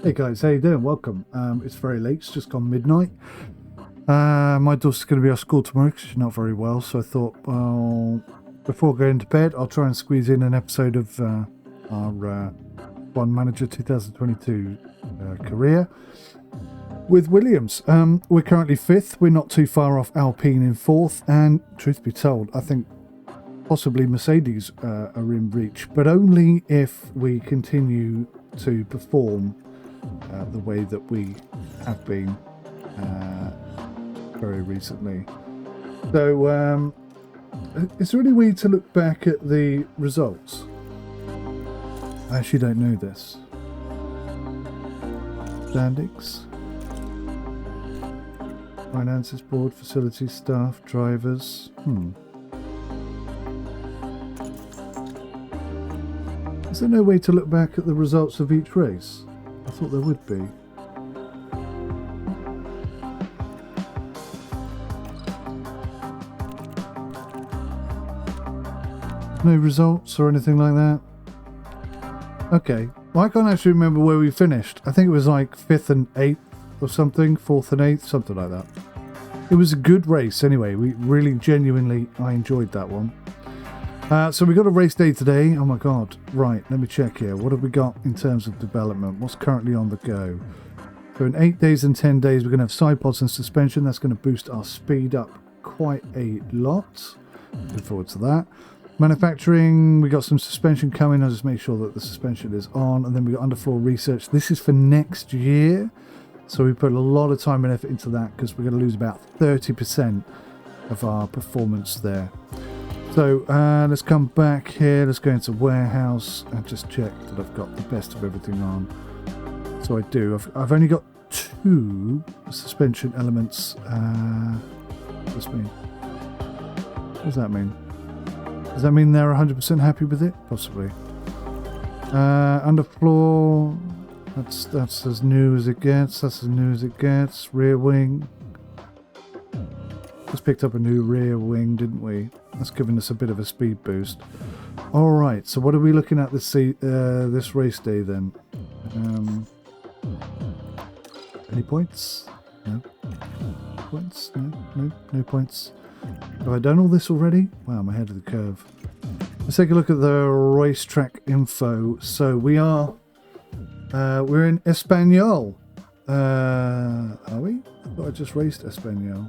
Hey guys, how you doing? Welcome. It's very late, it's just gone midnight. My daughter's going to be off school tomorrow because she's not very well, so I thought, well, before going to bed, I'll try and squeeze in an episode of our One Manager 2022 career with Williams. We're currently 5th, we're not too far off Alpine in 4th, and truth be told, I think possibly Mercedes are in reach, but only if we continue to perform the way that we have been very recently. So it's really weird to look back at the results. I actually don't know this. Standings, finances, board, facilities, staff, drivers. Is there no way to look back at the results of each race? I thought there would be. No results or anything like that? Okay. Well, I can't actually remember where we finished. I think it was like 5th and 8th or something. 4th and 8th, something like that. It was a good race anyway. We really genuinely, I enjoyed that one. So we got a race day today. Oh my god. Right, let me check here. What have we got in terms of development? What's currently on the go? So in 8 days and 10 days we're going to have side pods and suspension. That's going to boost our speed up quite a lot. Looking forward to that. Manufacturing, we got some suspension coming. I'll just make sure that the suspension is on. And then we got underfloor research. This is for next year. So we put a lot of time and effort into that because we're going to lose about 30% of our performance there. So let's come back here, let's go into warehouse and just check that I've got the best of everything on. So I do, I've only got 2 suspension elements. What does this mean? What does that mean? Does that mean they're 100% happy with it? Possibly. Underfloor, that's as new as it gets, that's as new as it gets. Rear wing. Just picked up a new rear wing, didn't we? That's given us a bit of a speed boost. Alright, so what are we looking at this race day then? Any points? No. Points? No points. Have I done all this already? Wow, I'm ahead of the curve. Let's take a look at the racetrack info. So we are... we're in Español. Are we? I thought I just raced Español.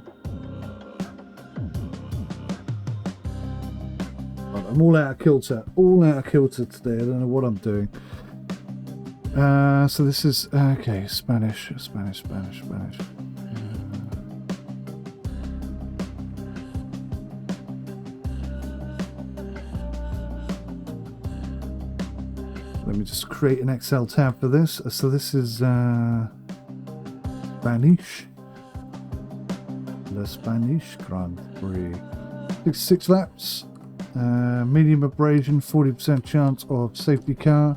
I'm all out of kilter. All out of kilter today. I don't know what I'm doing. So this is... okay, Spanish. Let me just create an Excel tab for this. So this is Spanish. The Spanish Grand Prix. 66 laps. Medium abrasion, 40% chance of safety car.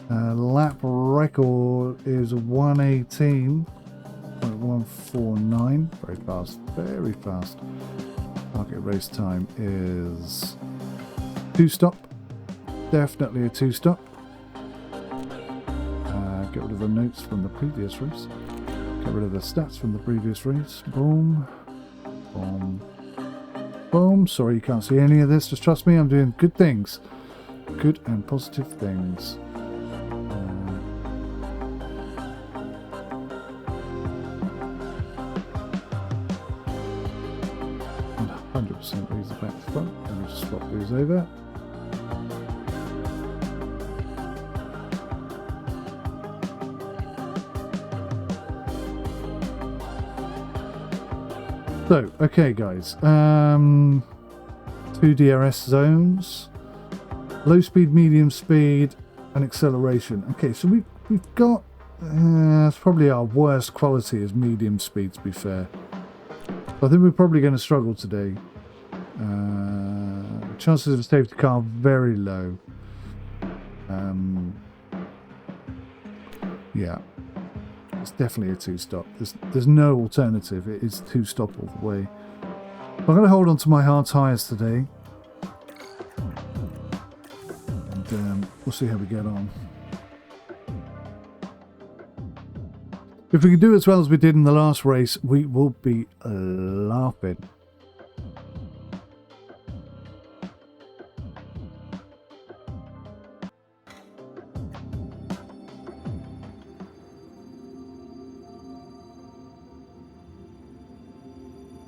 Lap record is 118.149. Very fast, very fast. Target race time is 2-stop. Definitely a 2-stop. Get rid of the notes from the previous race. Get rid of the stats from the previous race. Boom. Boom. Boom. Sorry you can't see any of this. Just trust me, I'm doing good things. Good and positive things. 100% these are back to front. Let me just swap these over. So, okay guys, 2 DRS zones, low speed, medium speed, and acceleration. Okay, so we've got, it's probably our worst quality is medium speed, to be fair. So I think we're probably going to struggle today. Chances of a safety car very low. Yeah. It's definitely a 2-stop. There's no alternative. It is 2-stop all the way. I'm going to hold on to my hard tyres today. And we'll see how we get on. If we can do as well as we did in the last race, we will be laughing.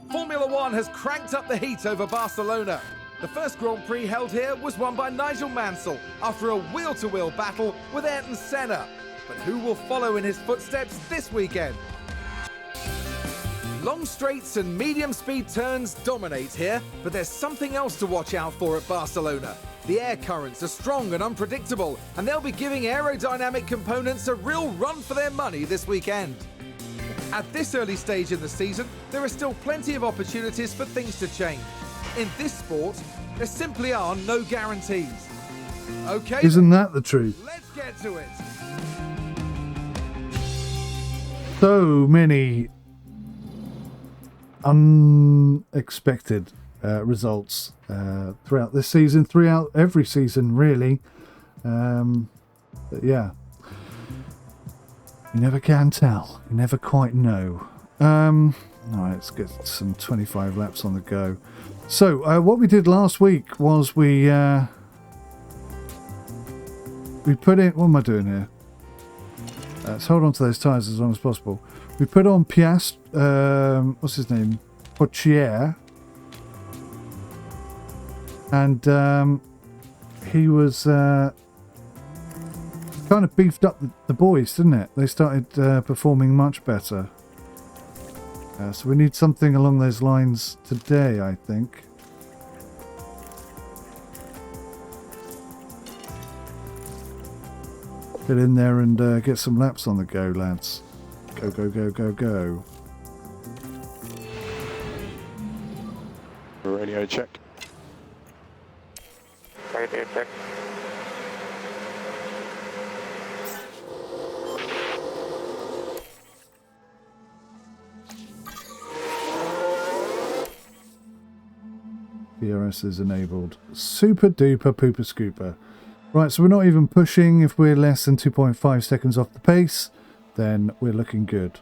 Formula One has cranked up the heat over Barcelona. The first Grand Prix held here was won by Nigel Mansell after a wheel-to-wheel battle with Ayrton Senna. But who will follow in his footsteps this weekend? Long straights and medium speed turns dominate here, but there's something else to watch out for at Barcelona. The air currents are strong and unpredictable, and they'll be giving aerodynamic components a real run for their money this weekend. At this early stage in the season, there are still plenty of opportunities for things to change. In this sport, there simply are no guarantees. Okay, isn't that the truth? Let's get to it. So many unexpected results throughout this season, throughout every season, really. But yeah, you never can tell. You never quite know. All right, let's get some 25 laps on the go. So what we did last week was we put in. What am I doing here? Let's hold on to those tyres as long as possible. We put on Piastri, what's his name? 𝐒𝐢𝐦. And he was kind of beefed up the boys, didn't it? They started performing much better. So we need something along those lines today, I think. Get in there and get some laps on the go, lads. Go, go, go, go, go. Radio check. Radio check. DRS is enabled. Super duper pooper scooper. Right, so we're not even pushing. If we're less than 2.5 seconds off the pace, then we're looking good.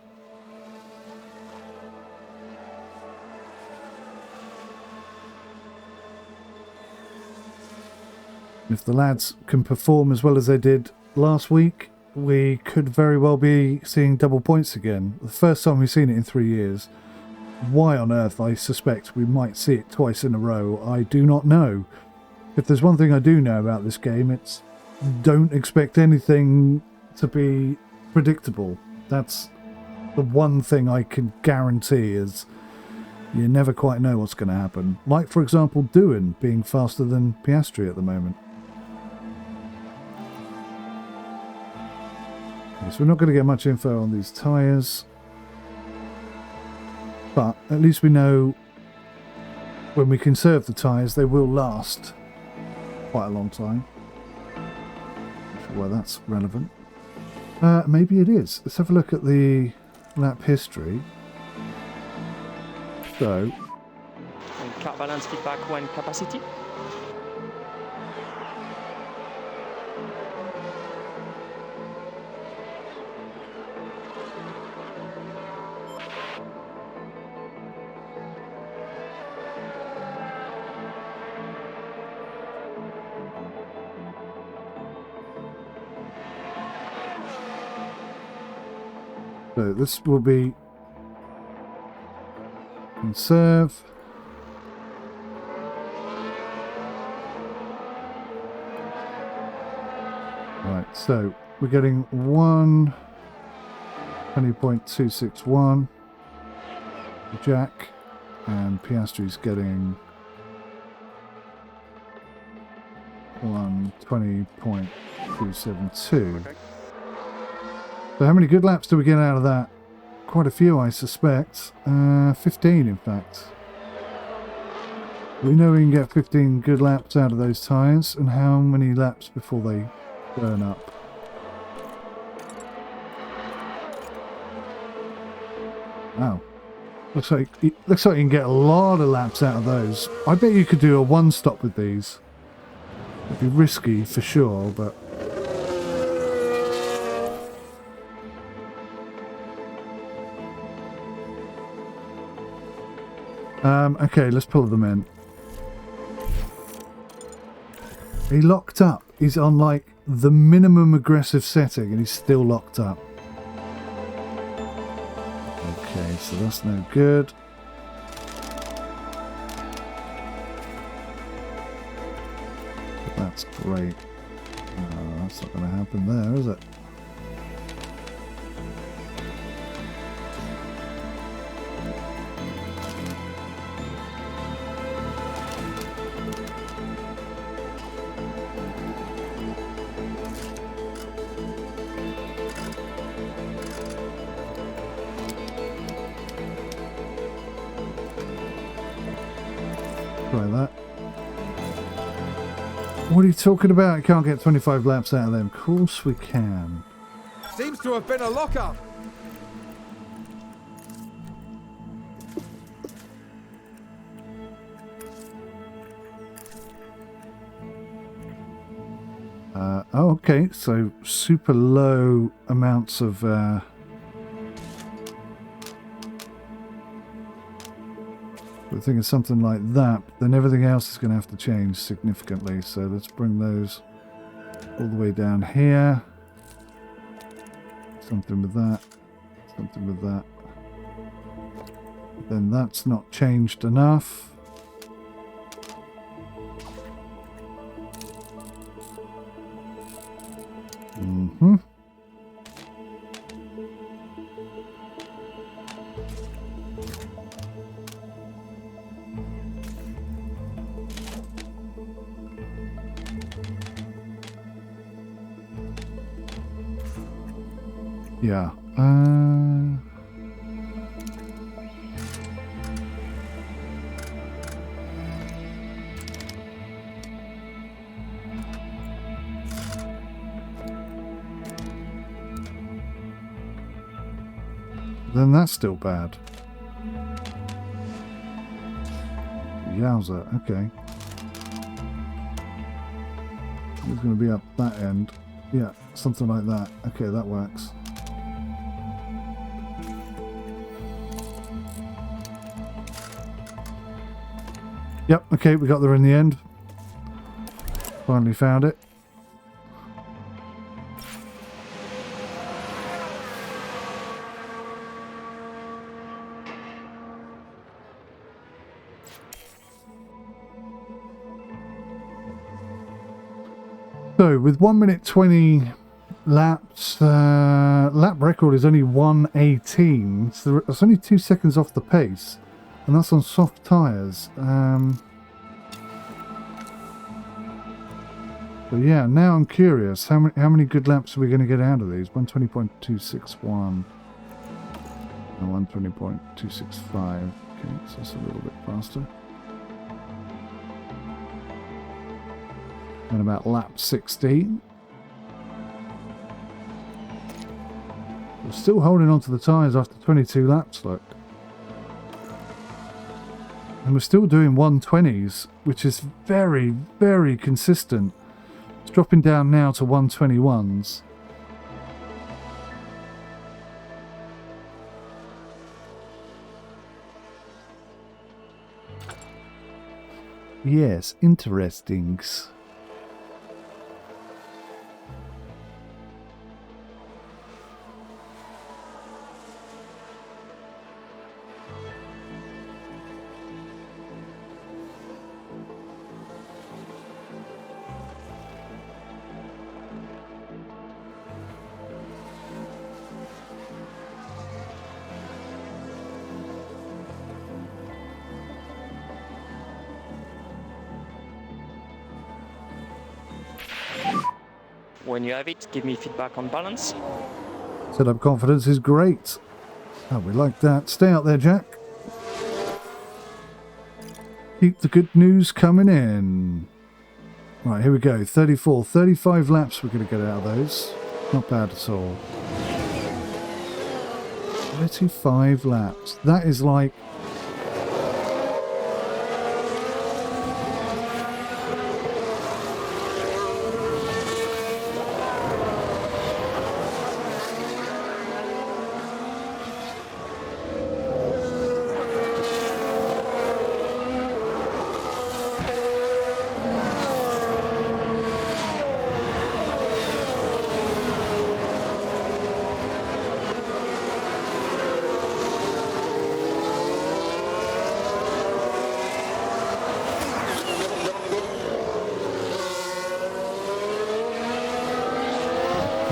If the lads can perform as well as they did last week, we could very well be seeing double points again. The first time we've seen it in 3 years. Why on earth I suspect we might see it twice in a row, I do not know. If there's one thing I do know about this game, it's don't expect anything to be predictable. That's the one thing I can guarantee, is you never quite know what's going to happen. Like, for example, 𝐒𝐢𝐦 being faster than Piastri at the moment. So we're not going to get much info on these tyres. But at least we know when we conserve the tyres, they will last quite a long time. Not sure why that's relevant. Maybe it is. Let's have a look at the lap history. So, Car balance feedback 1 capacity. So this will be conserve. Right, so we're getting 20.261 Jack, and Piastri's getting 120.272. Okay. So how many good laps do we get out of that? Quite a few, I suspect. 15, in fact. We know we can get 15 good laps out of those tyres, and how many laps before they burn up? Wow. Looks like you can get a lot of laps out of those. I bet you could do a one-stop with these. It'd be risky for sure, but Okay, let's pull them in. He locked up. He's on like the minimum aggressive setting and he's still locked up. Okay, so that's no good. That's great. That's not going to happen there, is it? Try that. What are you talking about? I can't get 25 laps out of them. Of course we can. Seems to have been a lockup. Oh, okay, so super low amounts of we're thinking something like that, then everything else is going to have to change significantly. So let's bring those all the way down here. Something with that. Something with that. Then that's not changed enough. Mm-hmm. Yeah. Then that's still bad. Yowza, okay. It's going to be up that end. Yeah, something like that. Okay, that works. Yep, okay, we got there in the end. Finally found it. So, with 1 minute 20 laps, lap record is only 1:18, so that's only 2 seconds off the pace, and that's on soft tyres. But yeah, now I'm curious, how many good laps are we going to get out of these? 120.261 and 120.265. Okay, so that's a little bit faster. And about lap 16. We're still holding on to the tyres after 22 laps, look. And we're still doing 120s, which is very, very consistent. It's dropping down now to 121s. Yes, interesting. When you have it, give me feedback on balance. Setup confidence is great. Oh, we like that. Stay out there, Jack. Keep the good news coming in. Right, here we go. 34, 35 laps we're going to get out of those. Not bad at all. 35 laps. That is like...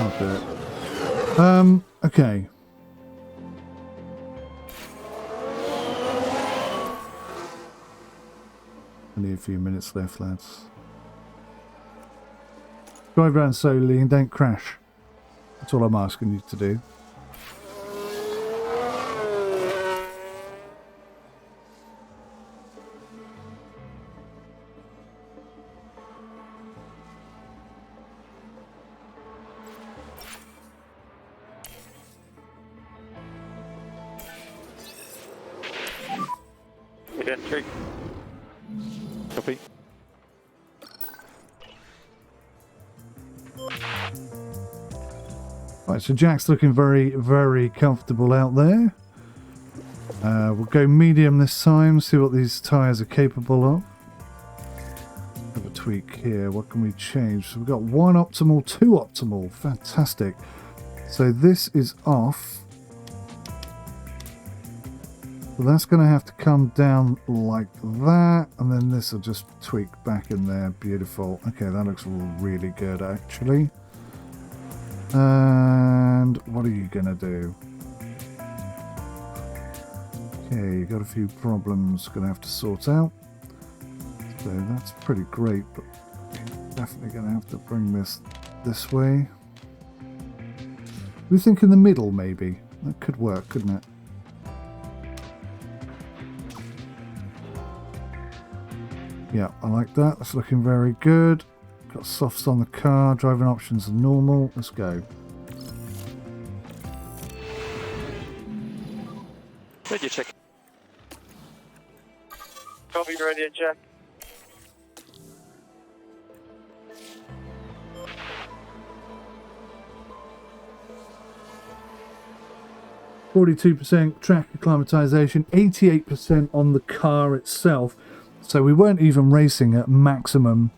Can't do it. Okay. Only a few minutes left, lads. Drive around slowly and don't crash. That's all I'm asking you to do. Check. Copy. Right, so Jack's looking very, very comfortable out there. We'll go medium this time, see what these tyres are capable of. Have a tweak here. What can we change? So we've got 1 optimal, 2 optimal. Fantastic. So this is off. So that's going to have to come down like that, and then this will just tweak back in there. Beautiful. Okay, that looks really good actually. And what are you going to do? Okay, you got a few problems going to have to sort out. So that's pretty great, but definitely going to have to bring this way. We think in the middle maybe. That could work, couldn't it? Yeah, I like that. That's looking very good. Got softs on the car. Driving options are normal. Let's go. Ready, check. Copy, ready, check. %, track acclimatization, 88% on the car itself. So we weren't even racing at maximum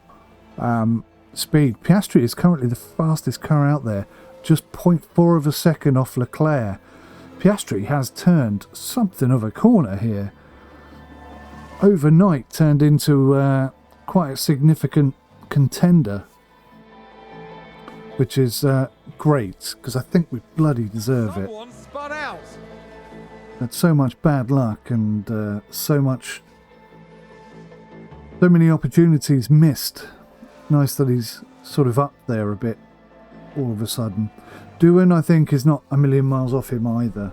speed. Piastri is currently the fastest car out there, just 0.4 of a second off Leclerc. Piastri has turned something of a corner here. Overnight turned into quite a significant contender, which is great, because I think we bloody deserve it. Someone spun out. Had so much bad luck and so many opportunities missed. Nice that he's sort of up there a bit all of a sudden. Doohan, I think, is not a million miles off him either.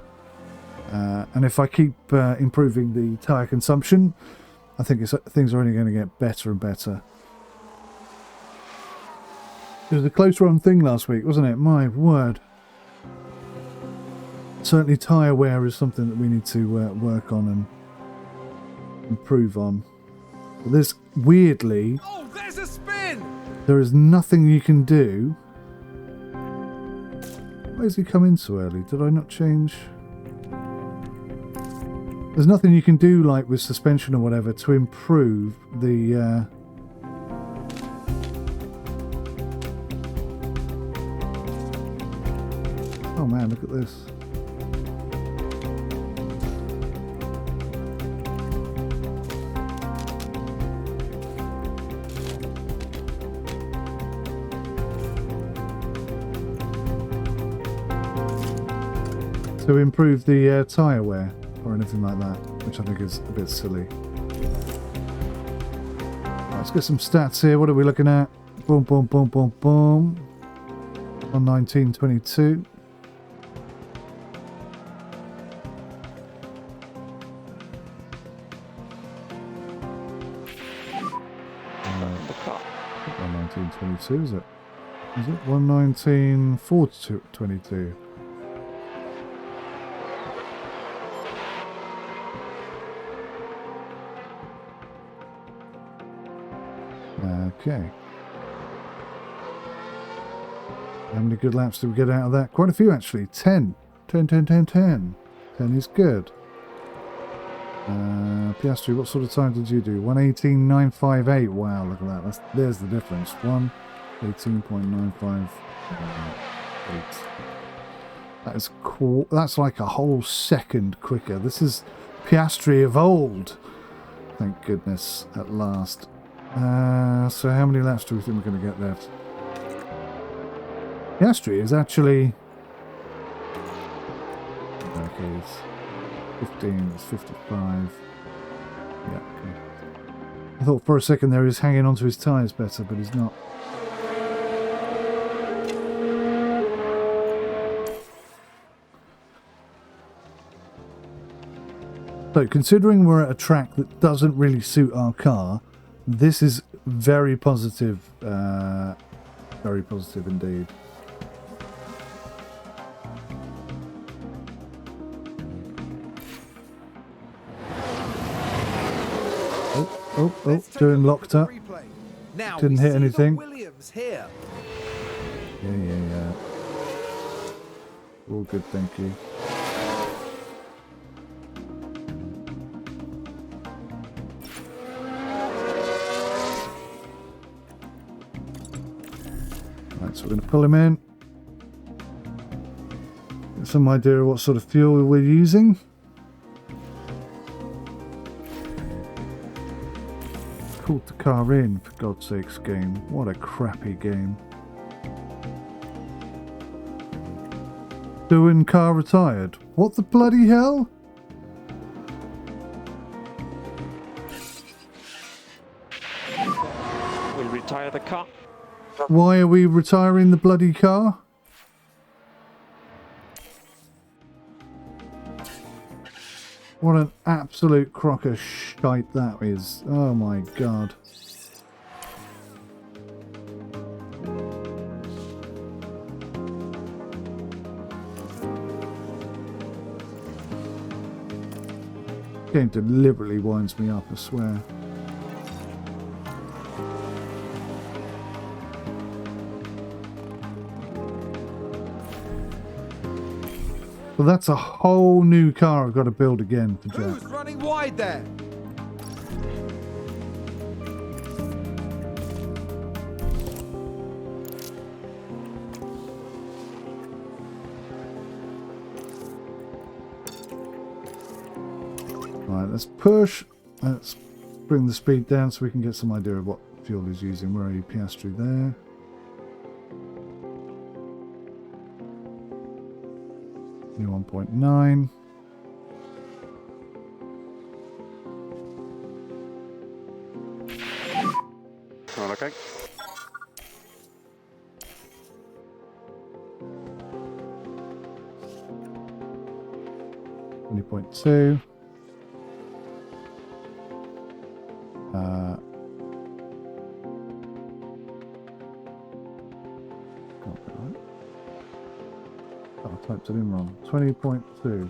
And if I keep improving the tyre consumption, I think things are only going to get better and better. It was a close run thing last week, wasn't it? My word. Certainly tyre wear is something that we need to work on and improve on. But there's, weirdly, Oh, there's a spin! there is nothing you can do. Why has he come in so early? Did I not change? There's nothing you can do, like with suspension or whatever, to improve the oh man, look at this. To improve the tyre wear or anything like that, which I think is a bit silly. Let's get some stats here. What are we looking at? Boom, boom, boom, boom, boom. 119.22. The car. 119.22, is it? Is it 119.422? Okay. How many good laps did we get out of that? Quite a few, actually. 10. 10, 10, 10, 10. 10 is good. Piastri, what sort of time did you do? 1:18.958. Wow, look at that. There's the difference. 1:18.958. That is cool. That's like a whole second quicker. This is Piastri of old. Thank goodness, at last. So how many laps do we think we're going to get left? Piastri is actually... Okay, it's 15, it's 55. Yeah, okay. I thought for a second there he was hanging onto his tyres better, but he's not. So, considering we're at a track that doesn't really suit our car, this is very positive. Very positive indeed. Oh, doing locked up. Didn't hit anything. Williams here. Yeah. All good, thank you. Right, so we're going to pull him in. Get some idea of what sort of fuel we're using. Pulled the car in, for God's sakes, game. What a crappy game. Doing car retired. What the bloody hell? We'll retire the car. Why are we retiring the bloody car? What an absolute crock of shite that is. Oh my god. Game deliberately winds me up, I swear. Well, that's a whole new car I've got to build again for Jack. Who's running wide there? Right, let's push. Let's bring the speed down so we can get some idea of what fuel he's using. Where are you, Piastri? There. New 1.9. All okay. .2. I typed it in wrong. 20.2.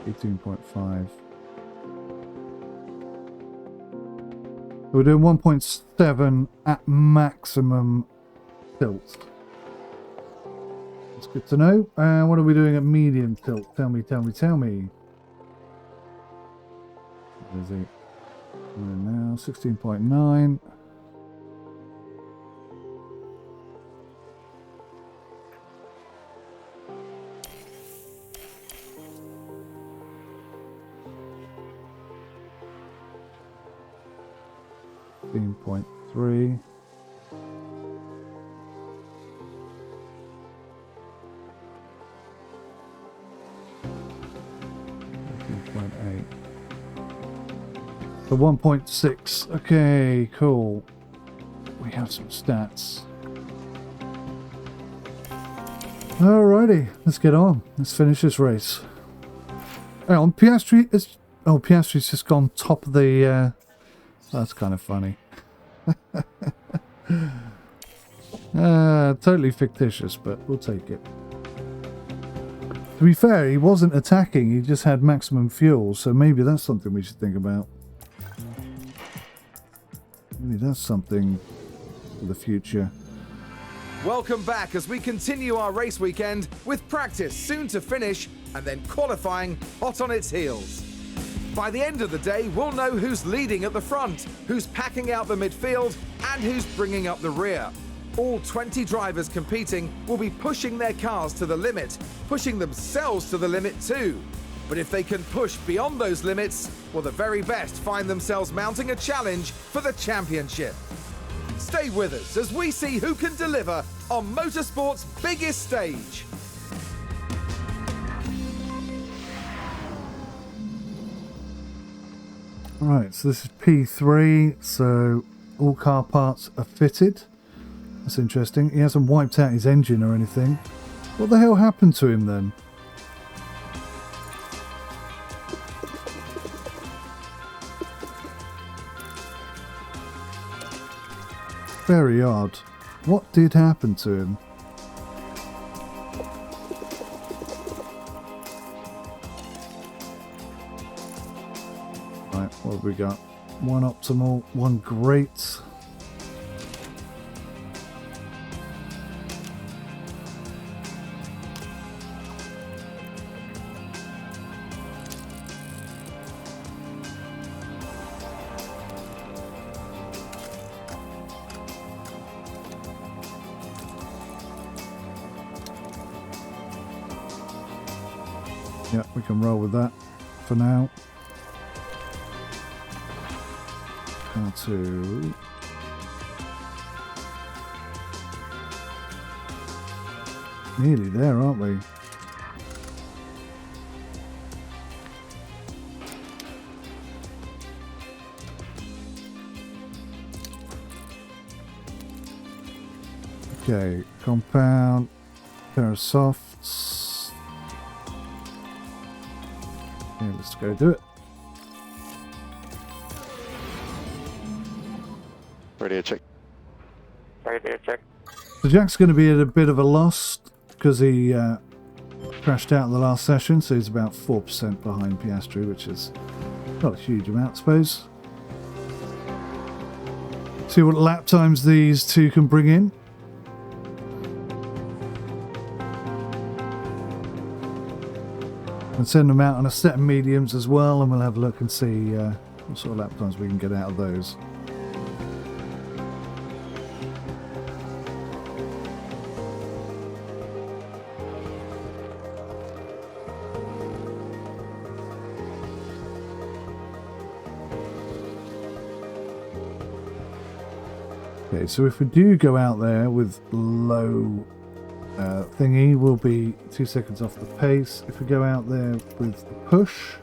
18.5. We're doing 1.7 at maximum tilt. That's good to know. And what are we doing at medium tilt? Tell me. Where is he? Now 16.9. .3. The 1.6. Okay, cool. We have some stats. Alrighty, let's get on. Let's finish this race. Hang on, Piastri is... Oh, Piastri's just gone top of the... That's kind of funny. Totally fictitious, but we'll take it. To be fair, he wasn't attacking, he just had maximum fuel, so maybe that's something we should think about. Maybe that's something for the future. Welcome back as we continue our race weekend with practice soon to finish and then qualifying hot on its heels. By the end of the day, we'll know who's leading at the front, who's packing out the midfield, and who's bringing up the rear. All 20 drivers competing will be pushing their cars to the limit, pushing themselves to the limit too. But if they can push beyond those limits, well, the very best find themselves mounting a challenge for the championship. Stay with us as we see who can deliver on motorsport's biggest stage. Right, so this is P3, so all car parts are fitted. That's interesting. He hasn't wiped out his engine or anything. What the hell happened to him then? Very odd. What did happen to him? Right, what have we got? One optimal, one great. Yeah, we can roll with that for now. How to... Nearly there, aren't we? Okay, compound, pair of softs. Okay, let's go do it. Radio check. Radio check. So Jack's going to be at a bit of a loss because he crashed out in the last session, so he's about 4% behind Piastri, which is not a huge amount, I suppose. See what lap times these two can bring in. And send them out on a set of mediums as well, and we'll have a look and see what sort of lap times we can get out of those. Okay, so if we do go out there with low thingy, we'll be 2 seconds off the pace. If we go out there with the push,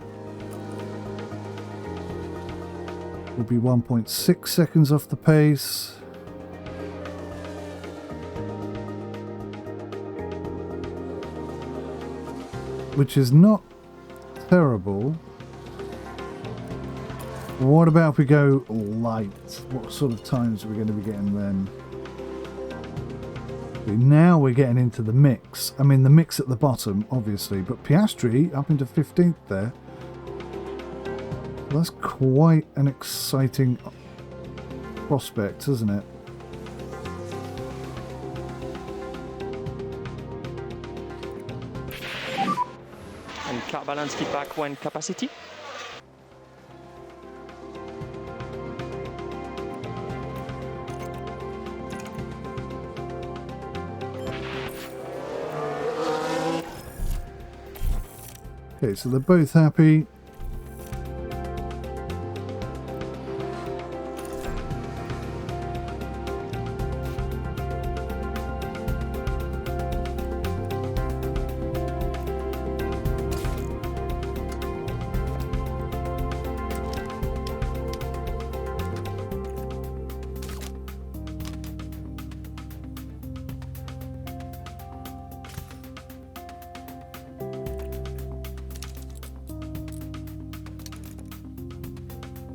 we'll be 1.6 seconds off the pace. Which is not terrible. What about if we go light? What sort of times are we going to be getting then? Now we're getting into the mix. I mean, the mix at the bottom, obviously, but Piastri up into 15th there. That's quite an exciting prospect, isn't it? And car balance feedback when capacity. Okay, so they're both happy.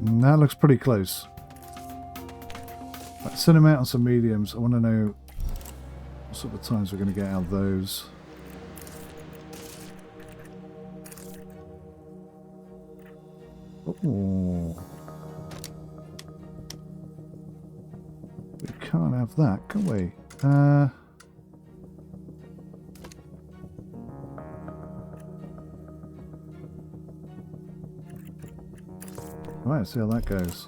And that looks pretty close. Right, send them out on some mediums. I want to know what sort of times we're going to get out of those. Oh, we can't have that, can we? Right, see how that goes.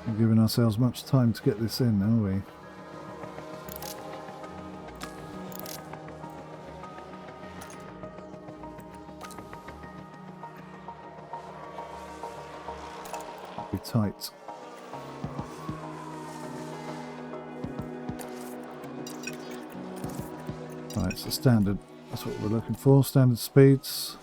We're giving ourselves much time to get this in, are we? tight. Right, so standard. That's what we're looking for. Standard speeds.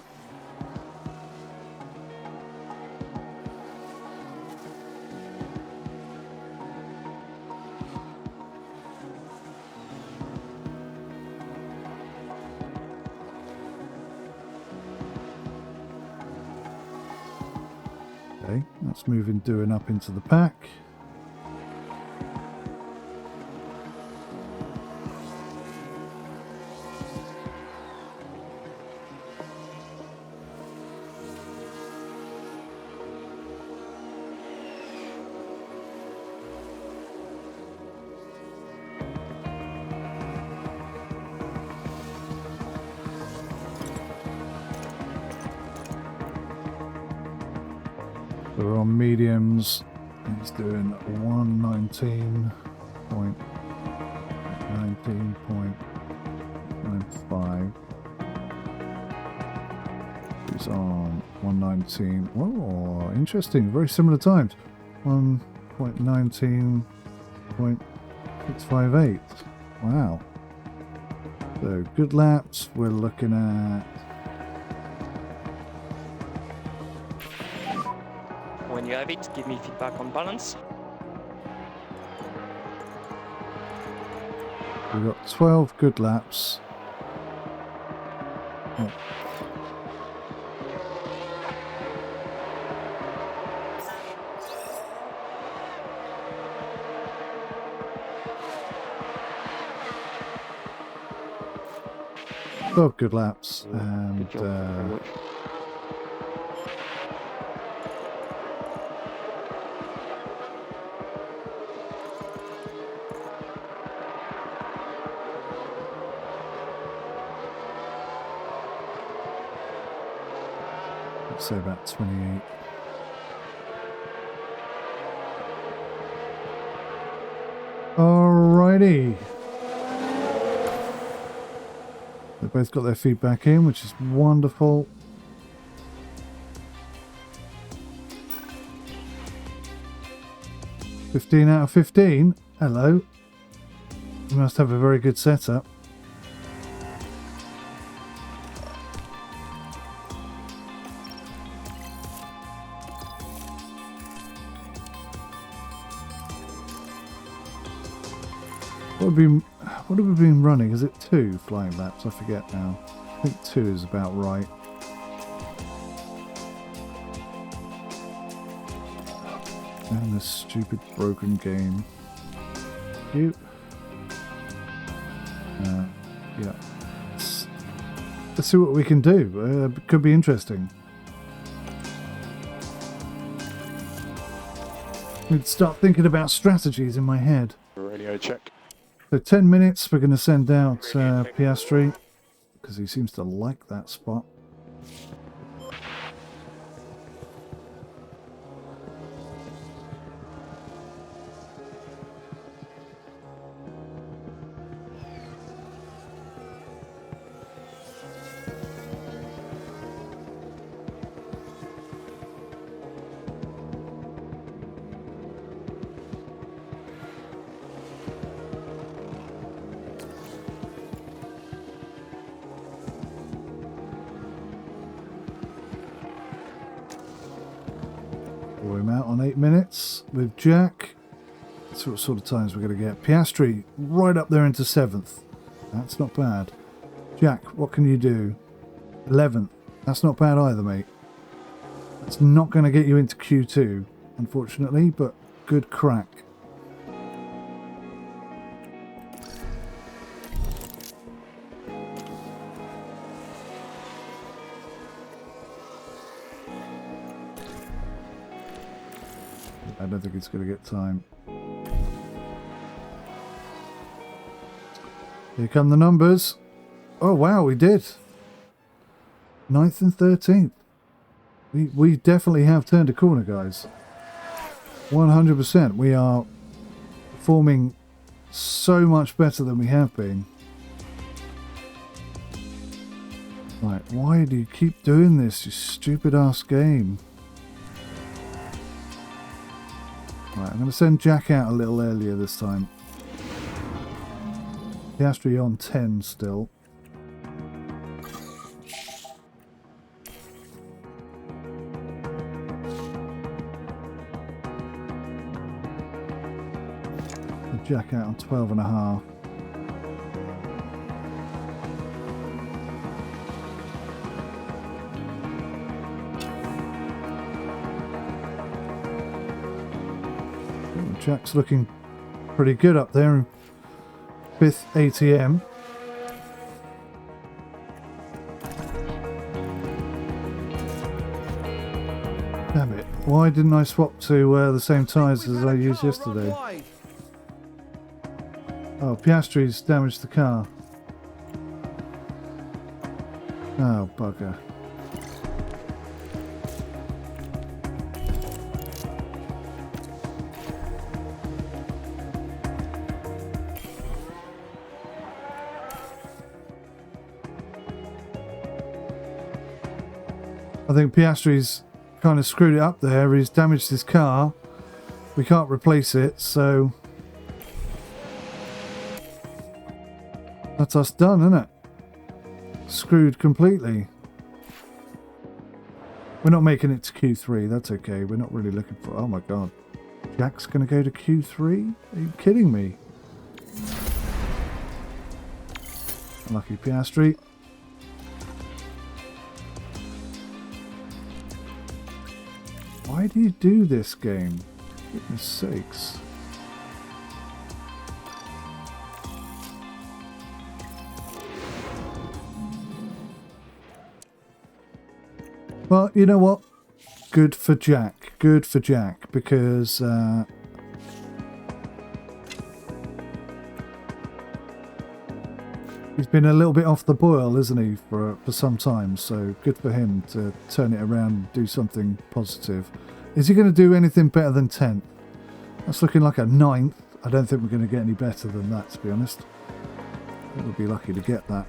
Okay, that's moving, doing up into the pack. We're on mediums. He's doing 119.19.95. He's on 119. Oh, interesting. Very similar times. 1.19.658. Wow. So good laps. We're looking at. When you have it, give me feedback on balance. We've got 12 good laps. Oh. Good laps, and let's say about 28. Alrighty. They both got their feedback in, which is wonderful. $15 out of 15. Hello. You must have a very good setup. What have we been running? Is it 2 flying laps? I forget now. I think 2 is about right. And this stupid broken game. Yeah. Let's see what we can do. It could be interesting. I'd start thinking about strategies in my head. Radio check. So 10 minutes, we're going to send out Piastri, because he seems to like that spot. Him out on 8 minutes with Jack. Let's see what sort of times we're going to get. Piastri right up there into 7th. That's not bad. Jack, what can you do? 11th. That's not bad either, mate. That's not going to get you into Q2, unfortunately, but good crack. I don't think it's going to get time. Here come the numbers. Oh wow, we did. 9th and 13th. We definitely have turned a corner, guys. 100%. We are performing so much better than we have been. Right, why do you keep doing this, you stupid ass game? Right, I'm going to send Jack out a little earlier this time. Piastri on 10 still. Jack out on 12.5. Jack's looking pretty good up there in 5th ATM. Damn it. Why didn't I swap to the same tyres as I used yesterday? Oh, Piastri's damaged the car. Oh, bugger. I think Piastri's kind of screwed it up there. He's damaged his car. We can't replace it, so that's us done, isn't it? Screwed completely. We're not making it to Q3. That's okay. We're not really looking for... Oh my god. Jack's going to go to Q3? Are you kidding me? Unlucky Piastri. Why do you do this game? For goodness sakes. Well, you know what? Good for Jack. Good for Jack, because he's been a little bit off the boil, isn't he, for some time? So good for him to turn it around and do something positive. Is he going to do anything better than 10th? That's looking like a 9th. I don't think we're going to get any better than that, to be honest. I think we'll be lucky to get that,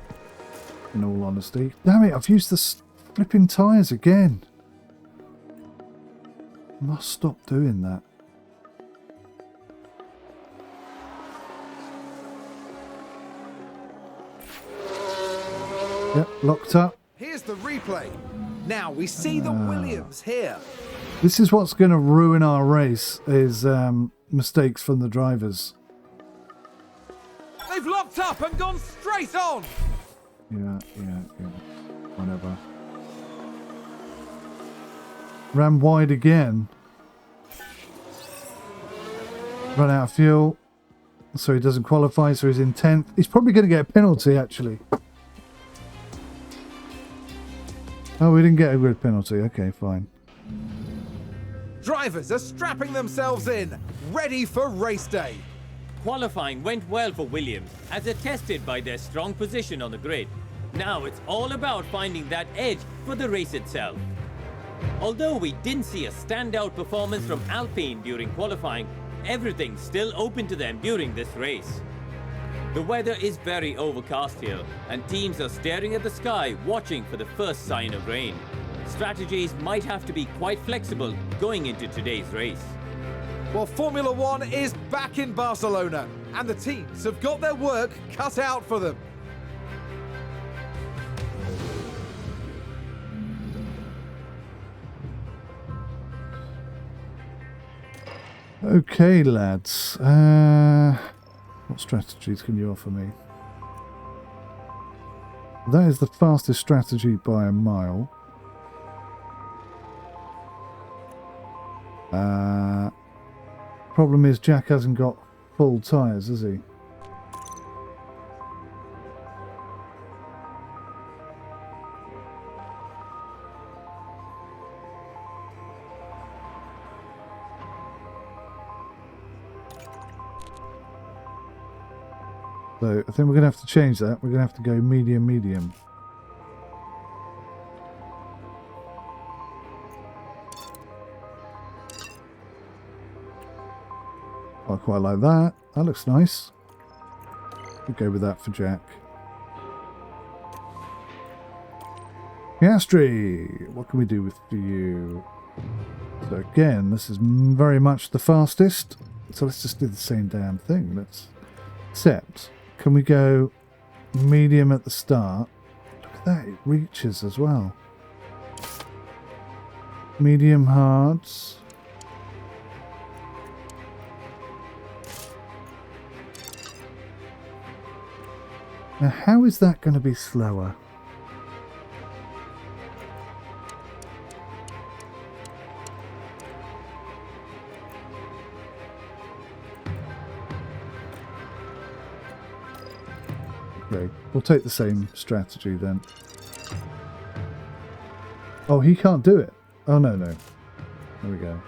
in all honesty. Damn it, I've used the flipping tyres again. I must stop doing that. Yep, locked up. Here's the replay. Now we see the Williams here. This is what's going to ruin our race, is mistakes from the drivers. They've locked up and gone straight on. Yeah. Whatever. Ran wide again. Run out of fuel. So he doesn't qualify, so he's in 10th. He's probably going to get a penalty, actually. Oh, we didn't get a grid penalty. Okay, fine. Drivers are strapping themselves in, ready for race day. Qualifying went well for Williams, as attested by their strong position on the grid. Now it's all about finding that edge for the race itself. Although we didn't see a standout performance from Alpine during qualifying, everything's still open to them during this race. The weather is very overcast here, and teams are staring at the sky, watching for the first sign of rain. Strategies might have to be quite flexible going into today's race. Well, Formula One is back in Barcelona, and the teams have got their work cut out for them. Okay, lads. What strategies can you offer me? That is the fastest strategy by a mile. Problem is Jack hasn't got full tyres, has he? So I think we're going to have to change that. We're going to have to go medium, medium. I quite like that. That looks nice. We'll go with that for Jack. Piastri, what can we do for you? So again, this is very much the fastest. So let's just do the same damn thing. Let's except, can we go medium at the start? Look at that, it reaches as well. Medium hards. Now how is that going to be slower? Okay, we'll take the same strategy then. Oh, he can't do it. Oh, no. There we go.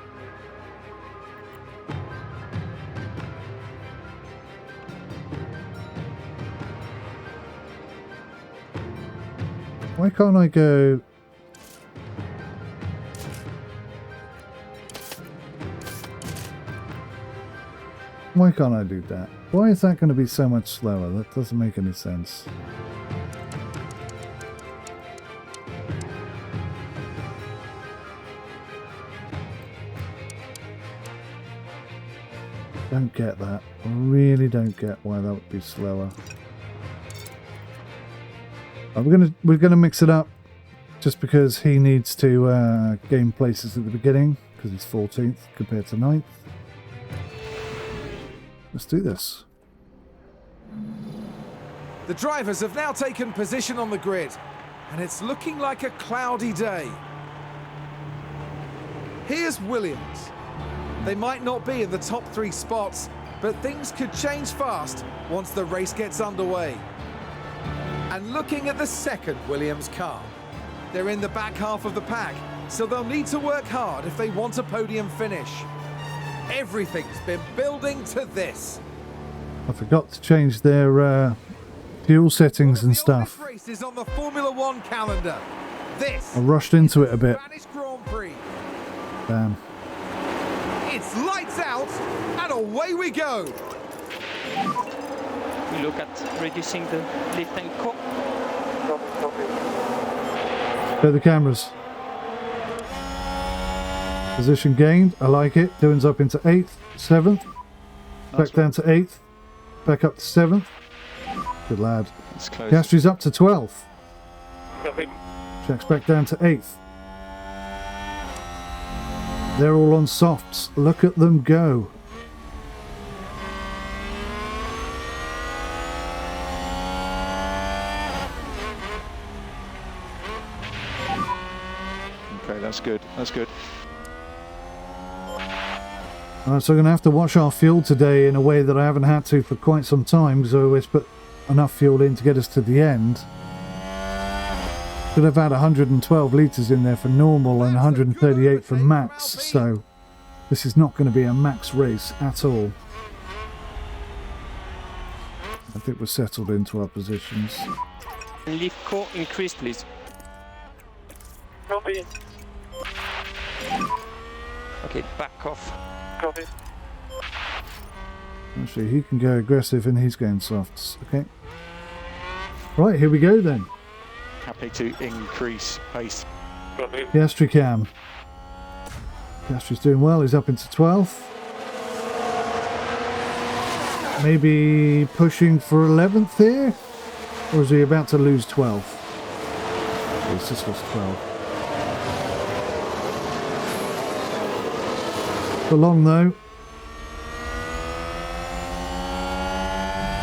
Why can't I go... Why can't I do that? Why is that going to be so much slower? That doesn't make any sense. Don't get that. I really don't get why that would be slower. We're gonna mix it up, just because he needs to gain places at the beginning, because he's 14th compared to 9th. Let's do this. The drivers have now taken position on the grid, and it's looking like a cloudy day. Here's Williams. They might not be in the top 3 spots, but things could change fast once the race gets underway. And looking at the second Williams car, they're in the back half of the pack, so they'll need to work hard if they want a podium finish. Everything's been building to this. I forgot to change their fuel settings and stuff. Race is on the Formula 1 calendar. This I rushed into it a bit. Spanish Grand Prix. Damn. It's lights out, and away we go. We look at reducing the lift and core. Go the cameras. Position gained. I like it. Dylan's up into 8th, 7th. Back down to 8th. Back up to 7th. Good lad. Piastri's up to 12th. Jack's back down to 8th. They're all on softs. Look at them go. Okay, that's good. That's good. So I'm going to have to watch our fuel today in a way that I haven't had to for quite some time, because I always put enough fuel in to get us to the end. Could have had 112 litres in there for normal and 138 for max, so this is not going to be a max race at all. I think we're settled into our positions. Lift core increase, please. Copy. Okay, back off. Copy. Actually, he can go aggressive and he's going softs. Okay. Right, here we go then. Happy to increase pace. Copy. Piastri cam. Piastri's doing well. He's up into 12th. Maybe pushing for 11th here? Or is he about to lose 12th? He's just lost 12. For long though.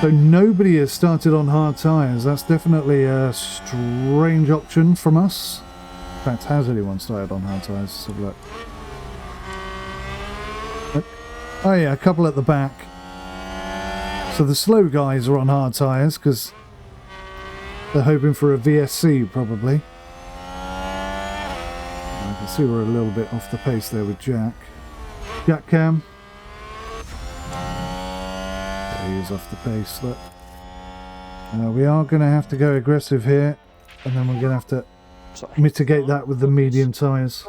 So nobody has started on hard tyres. That's definitely a strange option from us. In fact, has anyone started on hard tyres? Let's have a look. Oh yeah, a couple at the back. So the slow guys are on hard tyres because they're hoping for a VSC probably. I can see we're a little bit off the pace there with Jack. Jack cam. He is off the pace, look. We are going to have to go aggressive here, and then we're going to have to mitigate that with the medium tyres.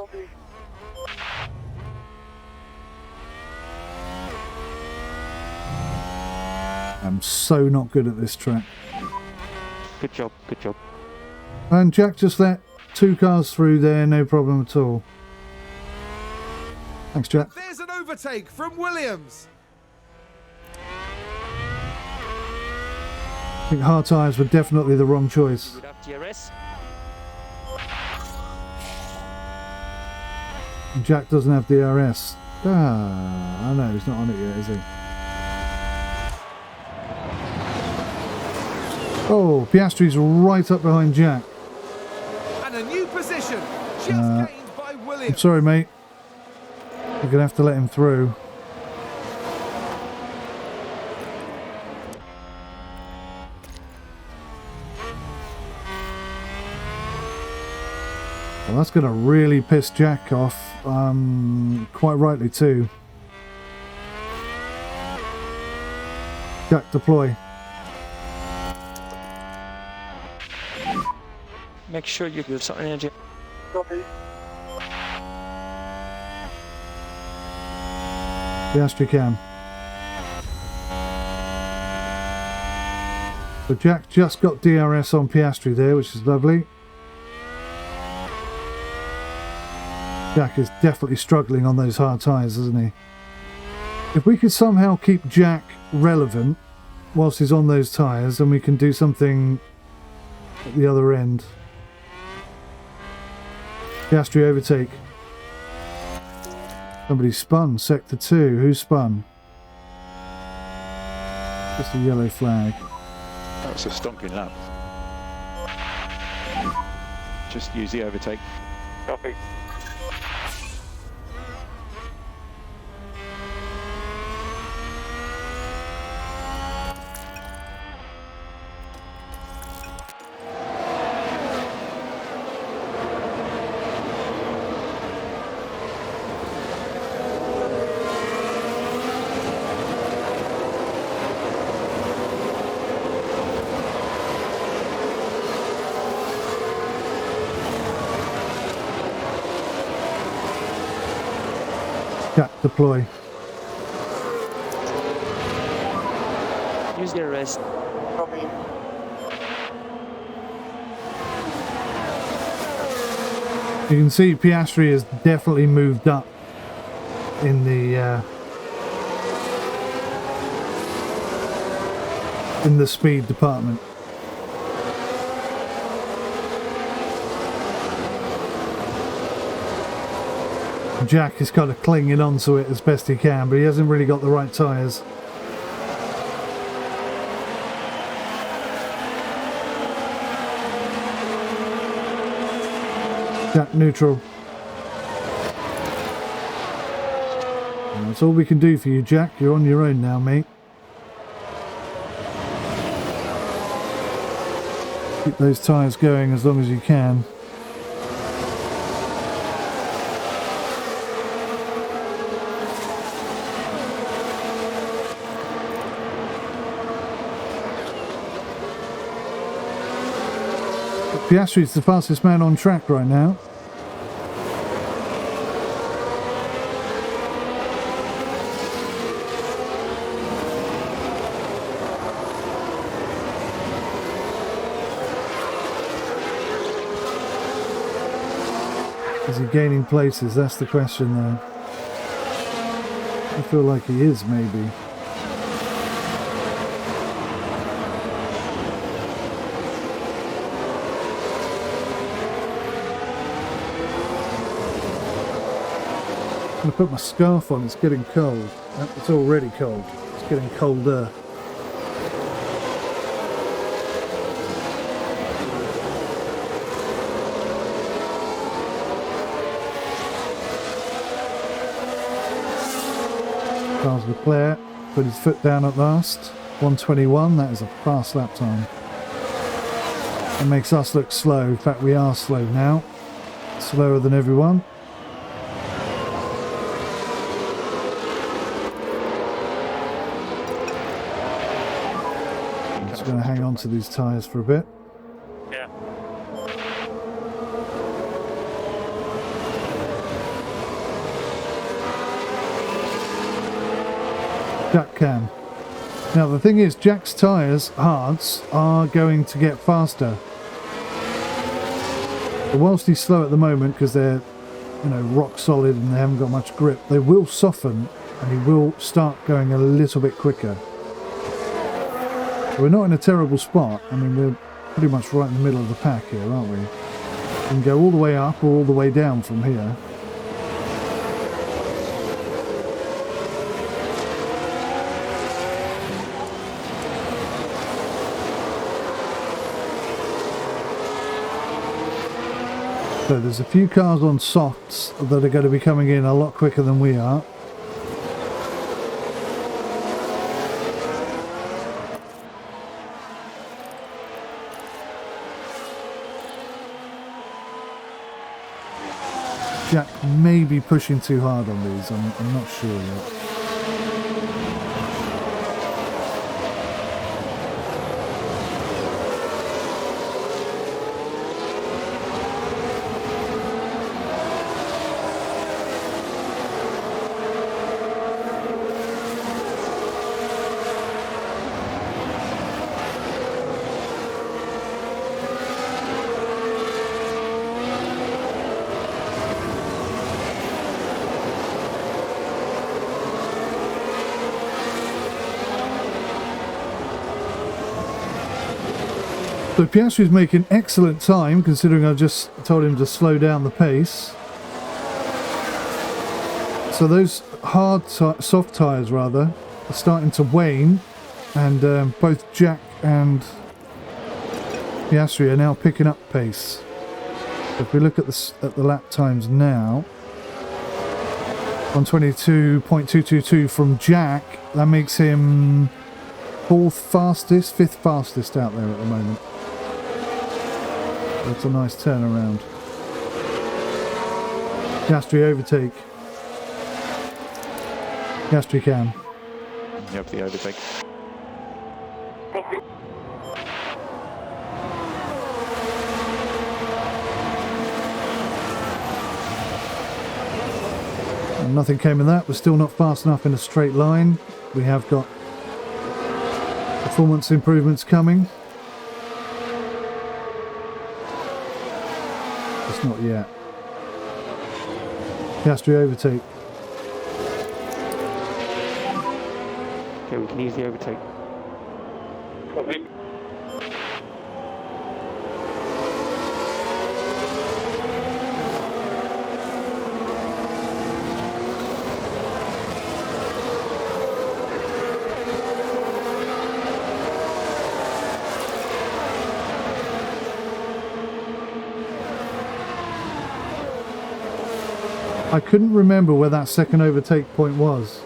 I'm so not good at this track. Good job, good job. And Jack just let 2 cars through there, no problem at all. Thanks, Jack. There's an overtake from Williams. I think hard tyres were definitely the wrong choice. Good up DRS. And Jack doesn't have DRS. Ah, I know, he's not on it yet, is he? Oh, Piastri's right up behind Jack. And a new position, just gained by I'm Williams. sorry, mate. You're going to have to let him through. Well, that's going to really piss Jack off. Quite rightly, too. Jack, deploy. Make sure you give some energy. Piastri can. So Jack just got DRS on Piastri there, which is lovely. Jack is definitely struggling on those hard tyres, isn't he? If we could somehow keep Jack relevant whilst he's on those tyres, then we can do something at the other end. Piastri overtake. Somebody spun. Sector 2. Who spun? Just a yellow flag. That was a stonking lap. Just use the overtake. Copy. Jack, deploy. Use the rest. Copy. You can see Piastri has definitely moved up in the speed department. Jack is kind of clinging onto it as best he can, but he hasn't really got the right tyres. Jack neutral. And that's all we can do for you, Jack. You're on your own now, mate. Keep those tyres going as long as you can. Piastri's the fastest man on track right now. Is he gaining places? That's the question though. I feel like he is, maybe. I'm going to put my scarf on, it's getting cold. It's already cold. It's getting colder. Charles Leclerc put his foot down at last. 1:21, that is a fast lap time. It makes us look slow. In fact, we are slow now. Slower than everyone. Going to hang on to these tyres for a bit. Yeah. Jack can. Now the thing is, Jack's tyres, hards, are going to get faster. But whilst he's slow at the moment because they're you know, rock solid and they haven't got much grip, they will soften and he will start going a little bit quicker. We're not in a terrible spot. I mean, we're pretty much right in the middle of the pack here, aren't we? We can go all the way up or all the way down from here. So there's a few cars on softs that are going to be coming in a lot quicker than we are. Jack may be pushing too hard on these, I'm not sure yet. So Piastri's making excellent time, considering I just told him to slow down the pace. So those soft tyres rather, are starting to wane, and both Jack and Piastri are now picking up pace. If we look at the lap times now, 122.222 from Jack, that makes him fifth fastest out there at the moment. That's a nice turnaround. Piastri overtake. Piastri can. Yep, the overtake. And nothing came of that. We're still not fast enough in a straight line. We have got performance improvements coming. Just not yet. Piastri overtake. Okay, we can easily overtake. Copy. I couldn't remember where that second overtake point was.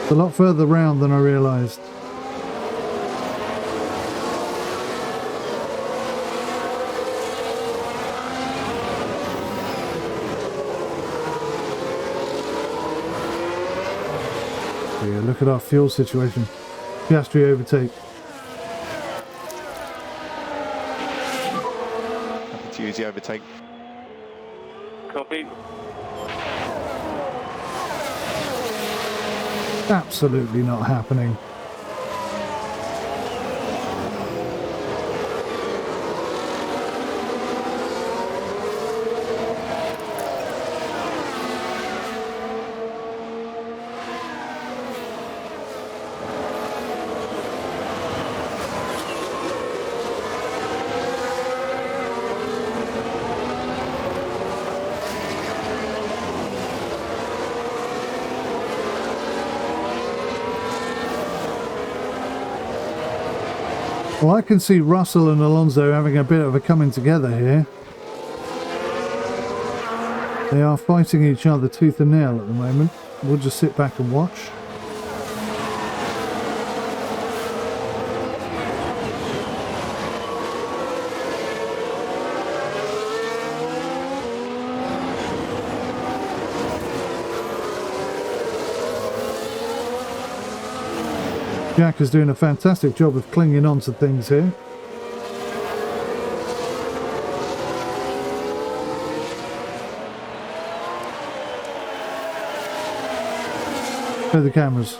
It's a lot further round than I realised. Yeah, look at our fuel situation. Piastri overtake. Happy to use the overtake. Copy. Absolutely not happening. Well, I can see Russell and Alonso having a bit of a coming together here. They are fighting each other tooth and nail at the moment. We'll just sit back and watch. Jack is doing a fantastic job of clinging on to things here. Show the cameras.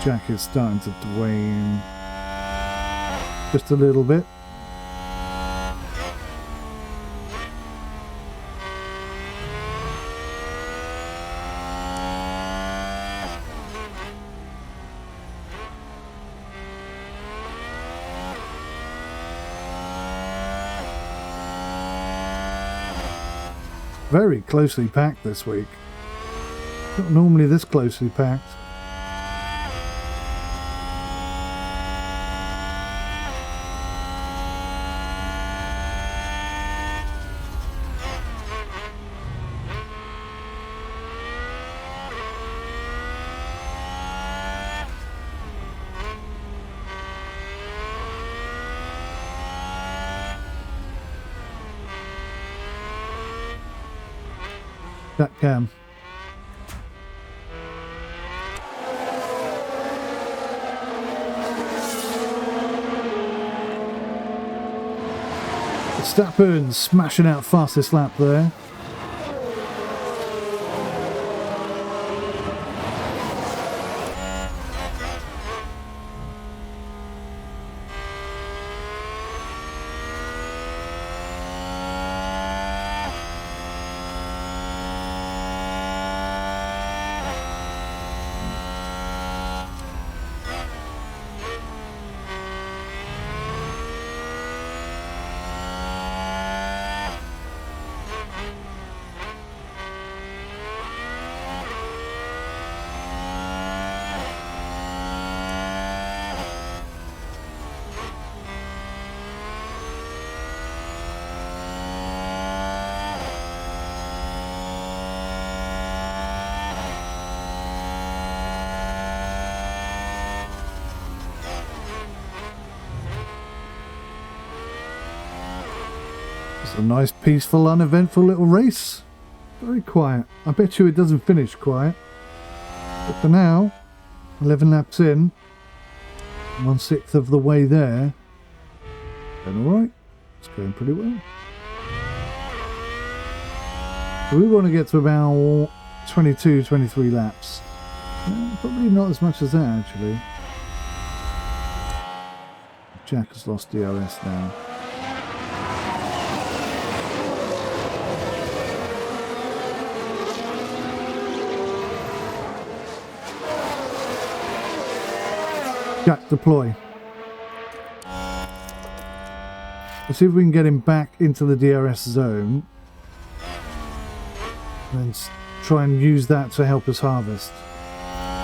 Jack is starting to wane just a little bit. Very closely packed this week. Not normally this closely packed. That cam. Verstappen smashing out fastest lap there. A nice, peaceful, uneventful little race. Very quiet. I bet you it doesn't finish quiet. But for now, 11 laps in, 1/6 of the way there. Going alright. It's going pretty well. So we want to get to about 22, 23 laps. Probably not as much as that, actually. Jack has lost DRS now. Jack, deploy. Let's see if we can get him back into the DRS zone. And then try and use that to help us harvest.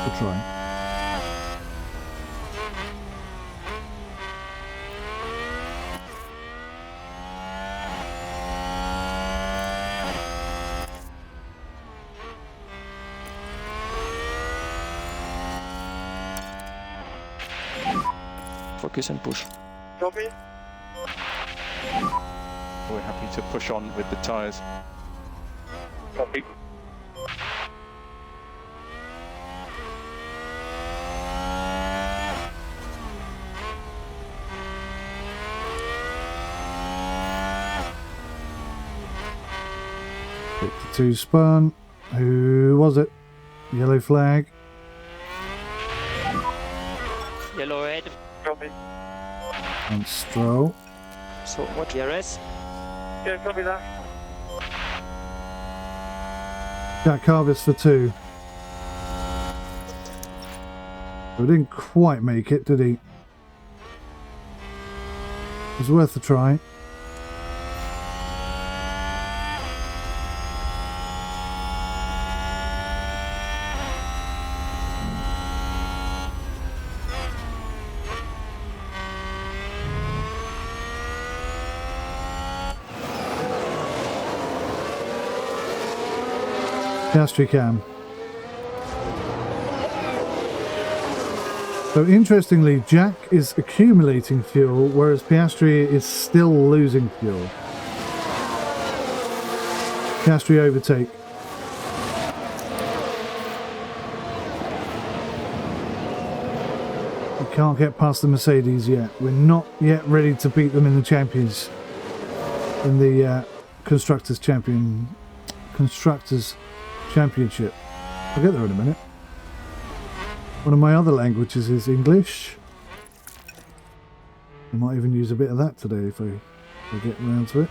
We'll try. Focus and push. Copy. We're happy to push on with the tyres. Copy. Two spun. Who was it? Yellow flag. Yellow red. Copy. And Stroll. So what DRS? Yeah, copy that. Jack harvest for 2. But didn't quite make it, did he? It was worth a try. Piastri cam. So interestingly, Jack is accumulating fuel, whereas Piastri is still losing fuel. Piastri overtake. We can't get past the Mercedes yet. We're not yet ready to beat them in the champions. In the Constructors Championship. I'll get there in a minute. One of my other languages is English. I might even use a bit of that today if I get around to it.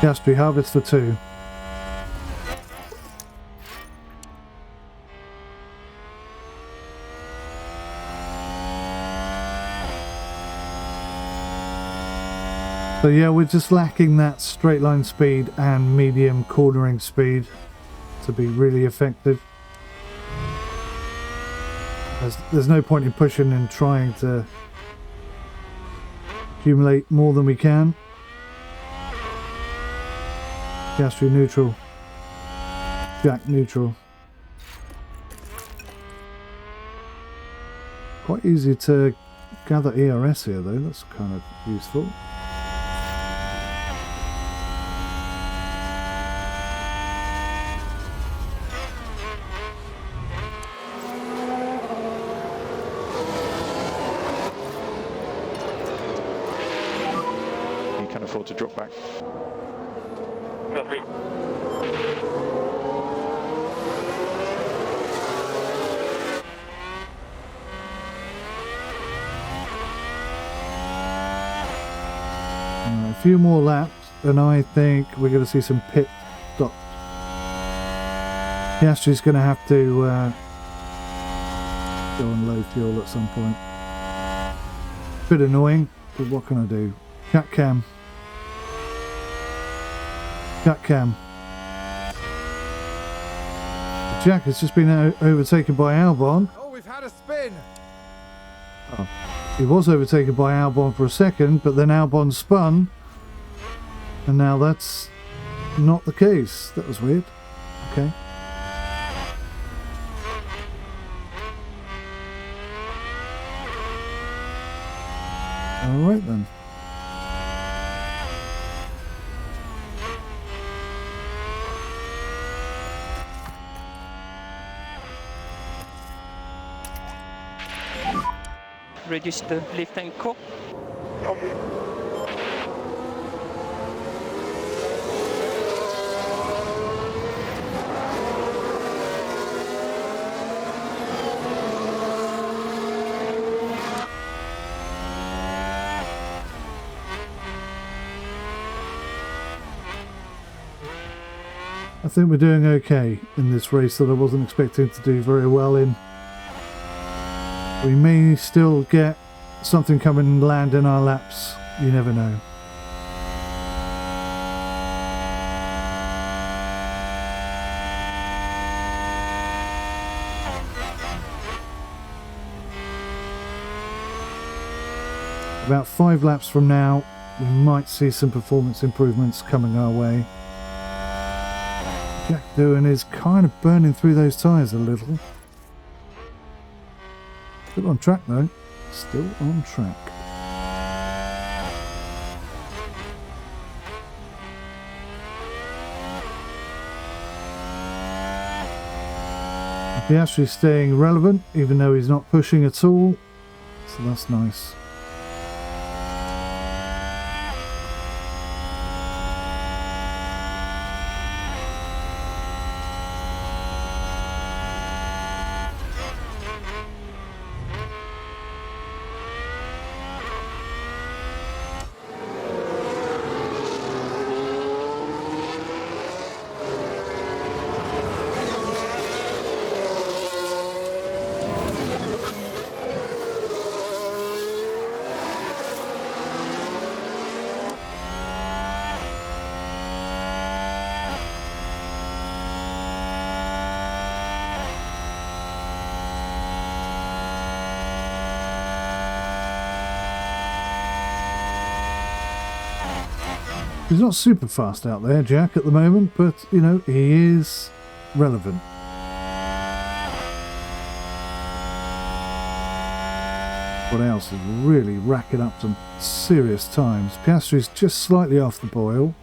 ภิastry Harvester 2. So yeah, we're just lacking that straight line speed and medium cornering speed to be really effective. There's no point in pushing and trying to accumulate more than we can. ภิastry neutral. Jack neutral. Quite easy to gather ERS here though, that's kind of useful. To drop back. Copy. A few more laps and I think we're going to see some pit stops. ภิastry's going to have to go on low fuel at some point. Bit annoying, but what can I do? Cat cam. Jack has just been overtaken by Albon. Oh, we've had a spin. Oh, he was overtaken by Albon for a second, but then Albon spun. And now that's not the case. That was weird. Okay. Alright then. Reduce the lift and co. Copy. I think we're doing okay in this race that I wasn't expecting to do very well in. We may still get something come and land in our laps, you never know. About 5 laps from now, we might see some performance improvements coming our way. Jack Doohan is kind of burning through those tyres a little. Still on track though. Still on track. ภิastry's staying relevant even though he's not pushing at all. So that's nice. He's not super fast out there, Jack, at the moment, but, you know, he is relevant. What else is really racking up some serious times? Piastri's just slightly off the boil.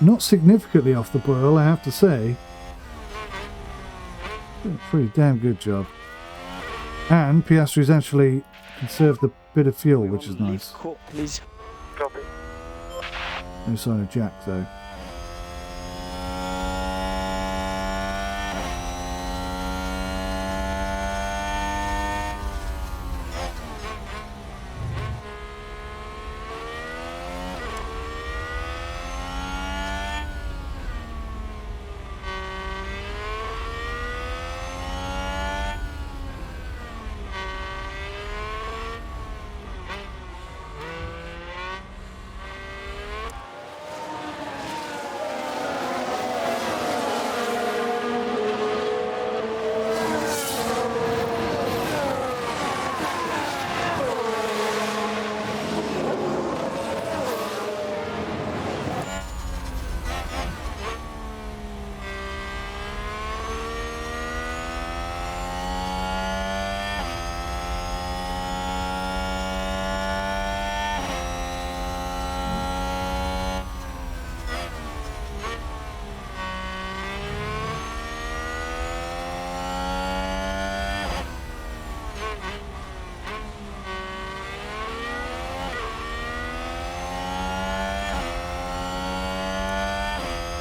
Not significantly off the boil, I have to say. Did a pretty damn good job. And Piastri's actually conserved a bit of fuel, which is nice. Court, please. Copy. No sign of Jack, though.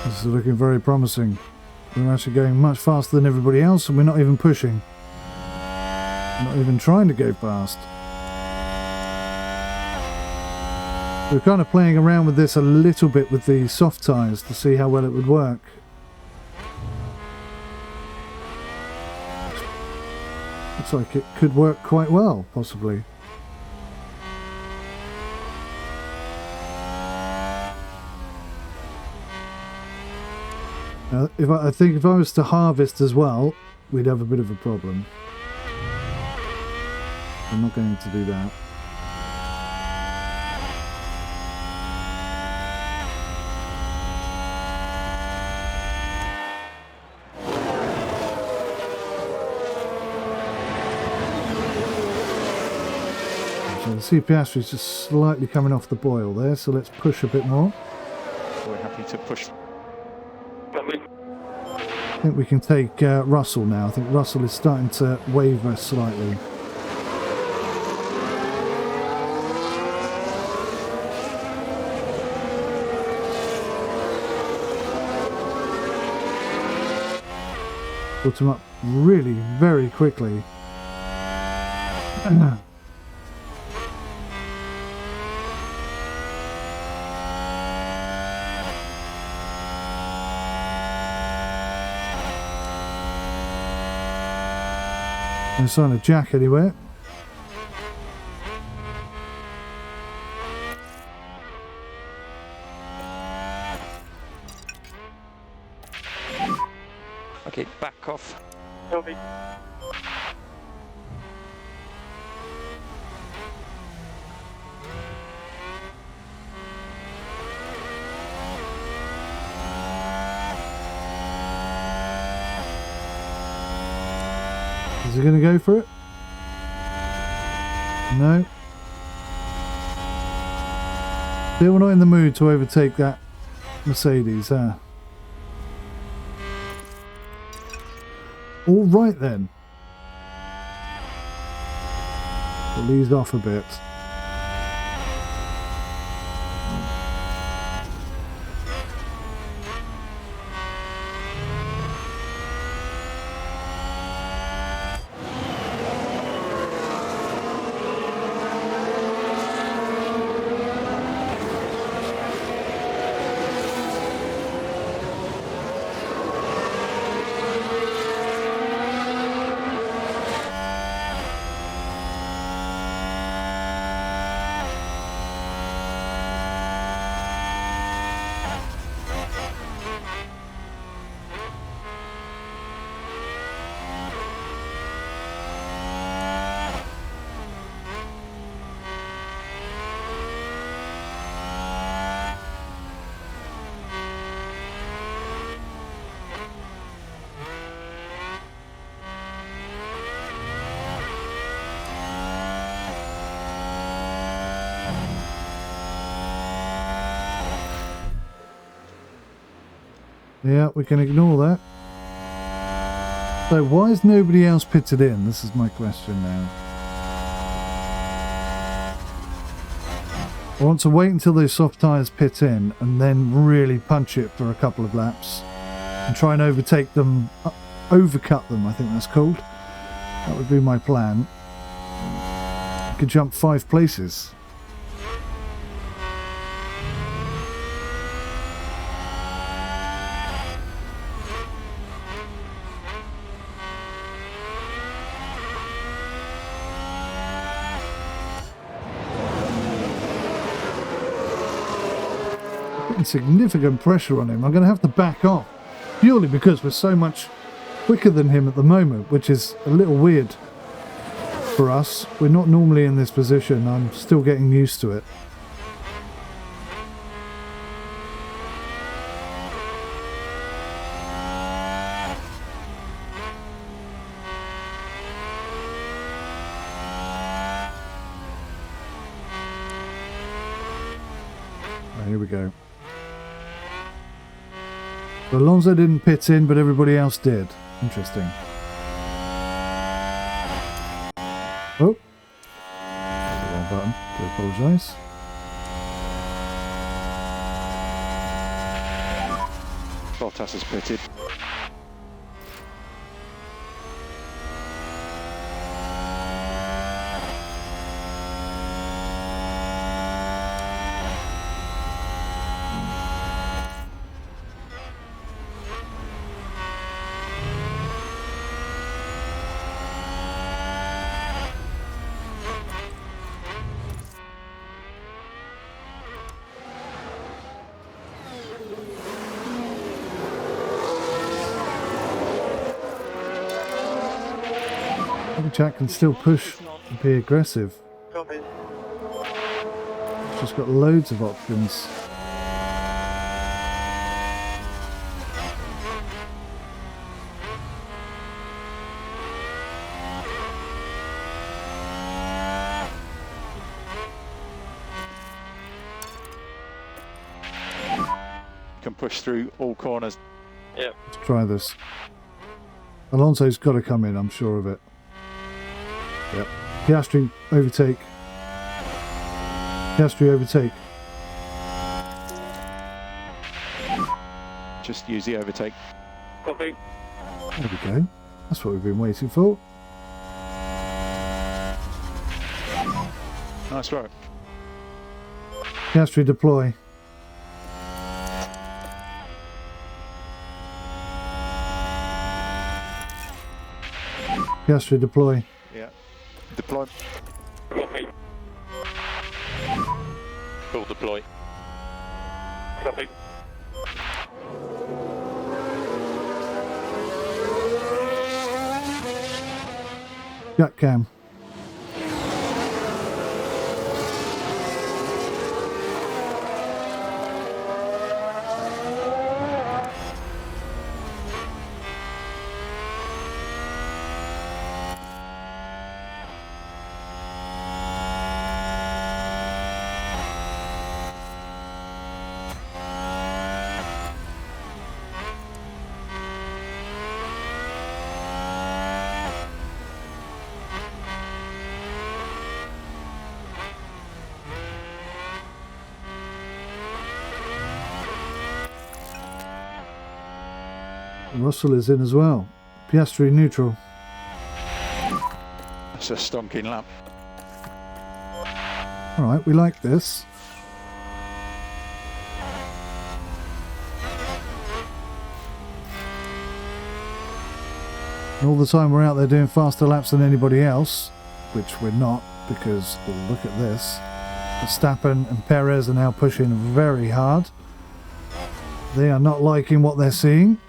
This is looking very promising. We're actually going much faster than everybody else, and we're not even pushing. We're not even trying to go fast. We're kind of playing around with this a little bit with the soft tyres to see how well it would work. Looks like it could work quite well, possibly. I think if I was to harvest as well, we'd have a bit of a problem. I'm not going to do that. So the C Piastri is just slightly coming off the boil there, so let's push a bit more. We're happy to push. Copy. I think we can take Russell now. I think Russell is starting to waver slightly. Put him up really very quickly. No sign of Jack anywhere. Okay, back off. Copy. Is he going to go for it? No. Still not in the mood to overtake that Mercedes, huh? All right then. We'll ease off a bit. Yeah, we can ignore that. So why is nobody else pitted in? This is my question now. I want to wait until those soft tyres pit in and then really punch it for a couple of laps and try and overtake them, overcut them, I think that's called. That would be my plan. I could jump 5 places. Significant pressure on him. I'm going to have to back off purely because we're so much quicker than him at the moment, which is a little weird for us. We're not normally in this position. I'm still getting used to it. Here we go. So Alonso didn't pit in, but everybody else did. Interesting. Oh. The wrong button. Do apologise. Bottas has pitted. Jack can still push and be aggressive. Copy. He's just got loads of options. Can push through all corners. Yeah. Let's try this. Alonso's got to come in, I'm sure of it. Yep. Piastri overtake. Piastri overtake. Just use the overtake. Copy. There we go. That's what we've been waiting for. Nice work. Piastri deploy. Piastri deploy. Yeah. Deploy. Copy. Full deploy. Copy. Jack cam. Russell is in as well. Piastri neutral. That's a stonking lap. Alright, we like this. And all the time we're out there doing faster laps than anybody else, which we're not, because look at this. Verstappen and Perez are now pushing very hard. They are not liking what they're seeing.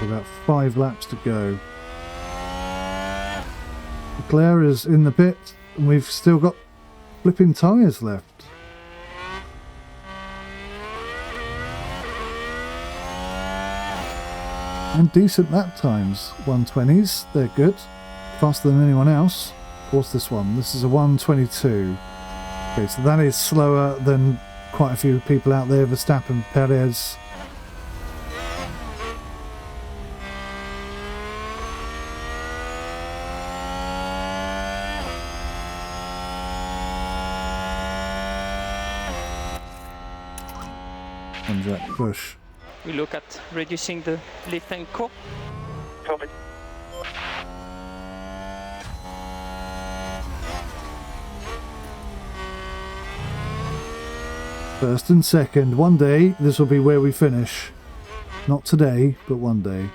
About 5 laps to go. Leclerc is in the pit, and we've still got flipping tyres left. And decent lap times. 120s, they're good. Faster than anyone else. What's this one? This is a 122. Okay, so that is slower than quite a few people out there. Verstappen, Perez. And Jack Bush. We look at reducing the lift and core. Copy. First and second. One day, this will be where we finish. Not today, but one day.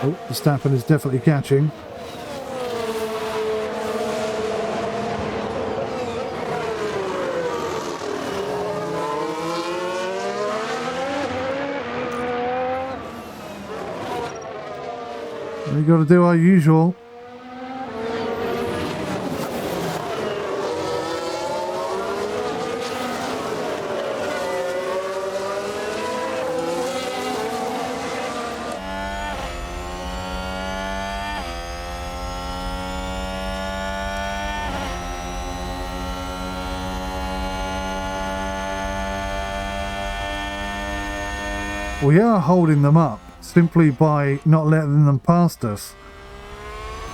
Oh, Verstappen is definitely catching. We got to do our usual. We are holding them up simply by not letting them past us.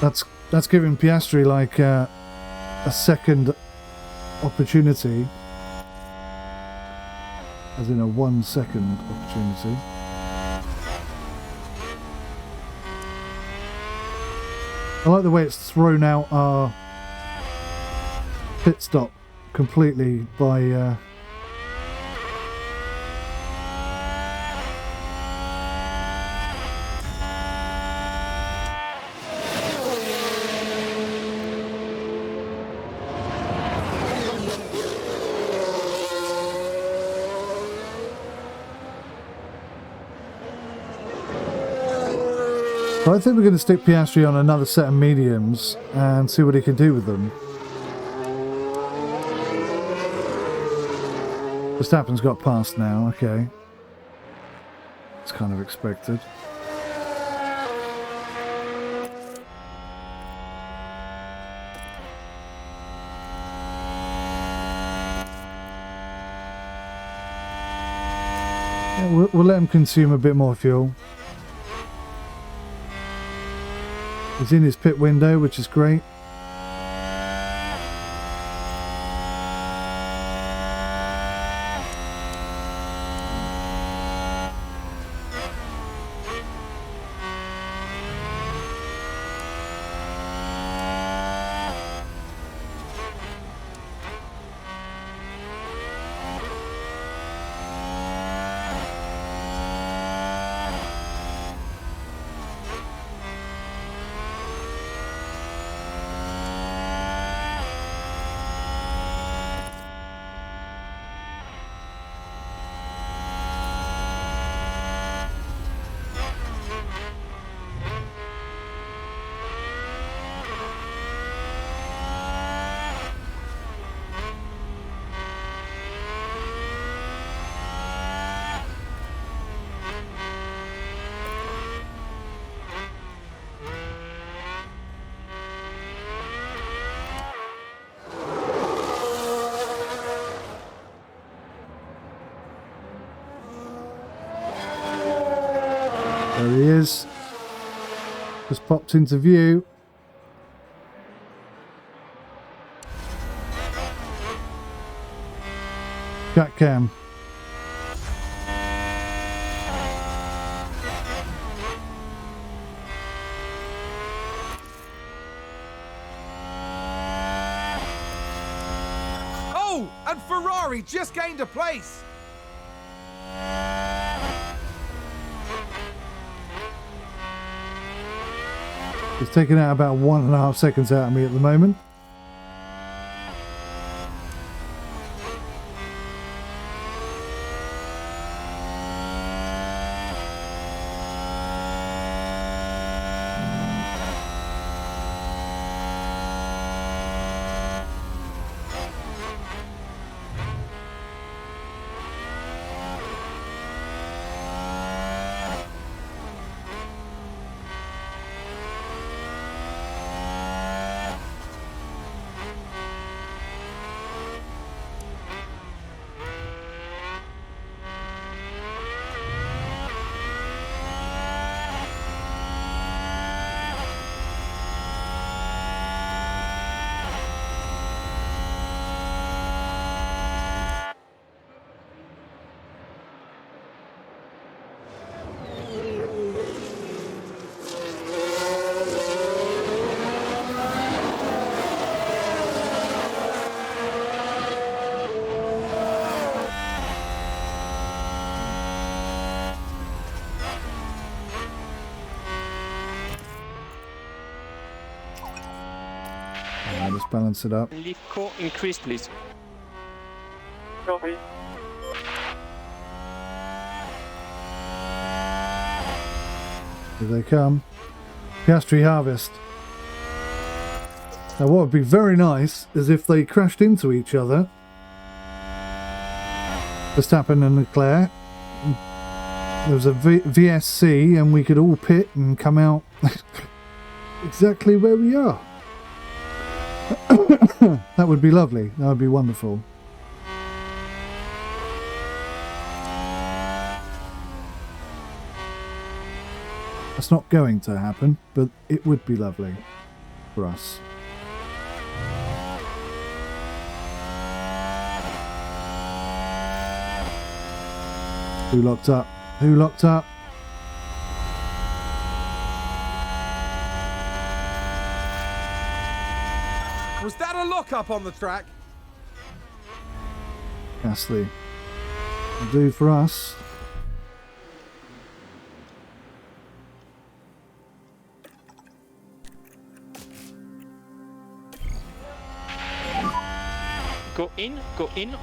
That's giving Piastri like a second opportunity, as in a 1 second opportunity. I like the way it's thrown out our pit stop completely by I think we're going to stick Piastri on another set of mediums and see what he can do with them. Verstappen's got past now, okay. It's kind of expected. Yeah, we'll let him consume a bit more fuel. He's in his pit window, which is great. There he is. Just popped into view. Jack Cam. Oh, and Ferrari just gained a place. It's taking out about 1.5 seconds out of me at the moment. Let's balance it up. Leave core increase, please. Copy. Here they come. Piastri harvest. Now what would be very nice is if they crashed into each other. Verstappen and Leclerc. There was a VSC and we could all pit and come out exactly where we are. That would be lovely. That would be wonderful. That's not going to happen, but it would be lovely for us. Who locked up? Who locked up? Was that a lock-up on the track? Gasly. Will do for us. Go in, go in.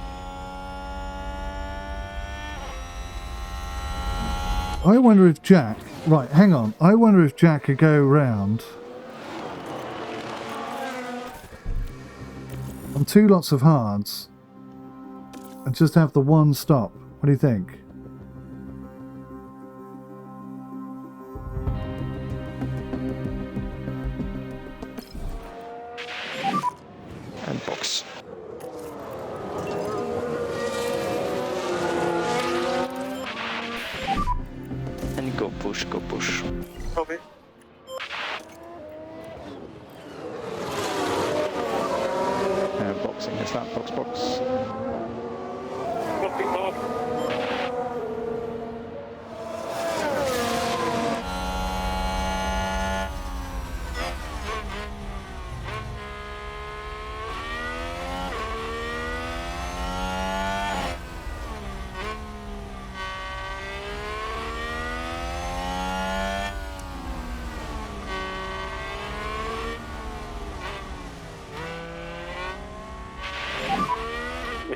I wonder if Jack... Right, hang on. I wonder if Jack could go round on 2 lots of hards and just have the one stop. What do you think? And box. And go push, go push. Copy. Boxing is that box. Copy, Mark.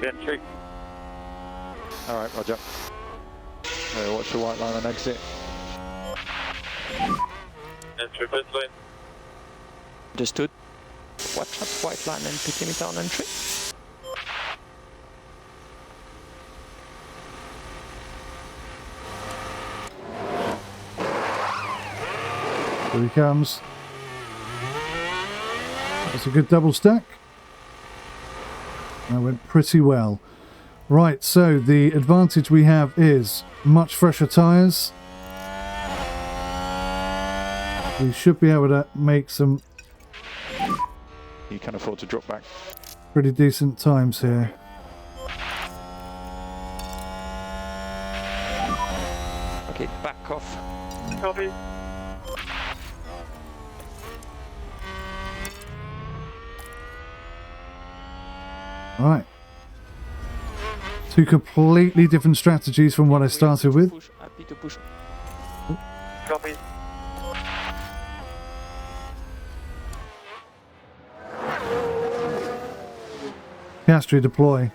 Entry. All right, Roger. Watch the white line and exit. Entry pit lane. Understood. Watch out, white line and pit limiter on entry. Here he comes. That's a good double stack. That went pretty well. Right, so the advantage we have is much fresher tyres. We should be able to make some You can afford to drop back. pretty decent times here. Okay, back off. Copy. Right. 2 completely different strategies from what I started with. Push, happy to push. Copy. Piastri deploy.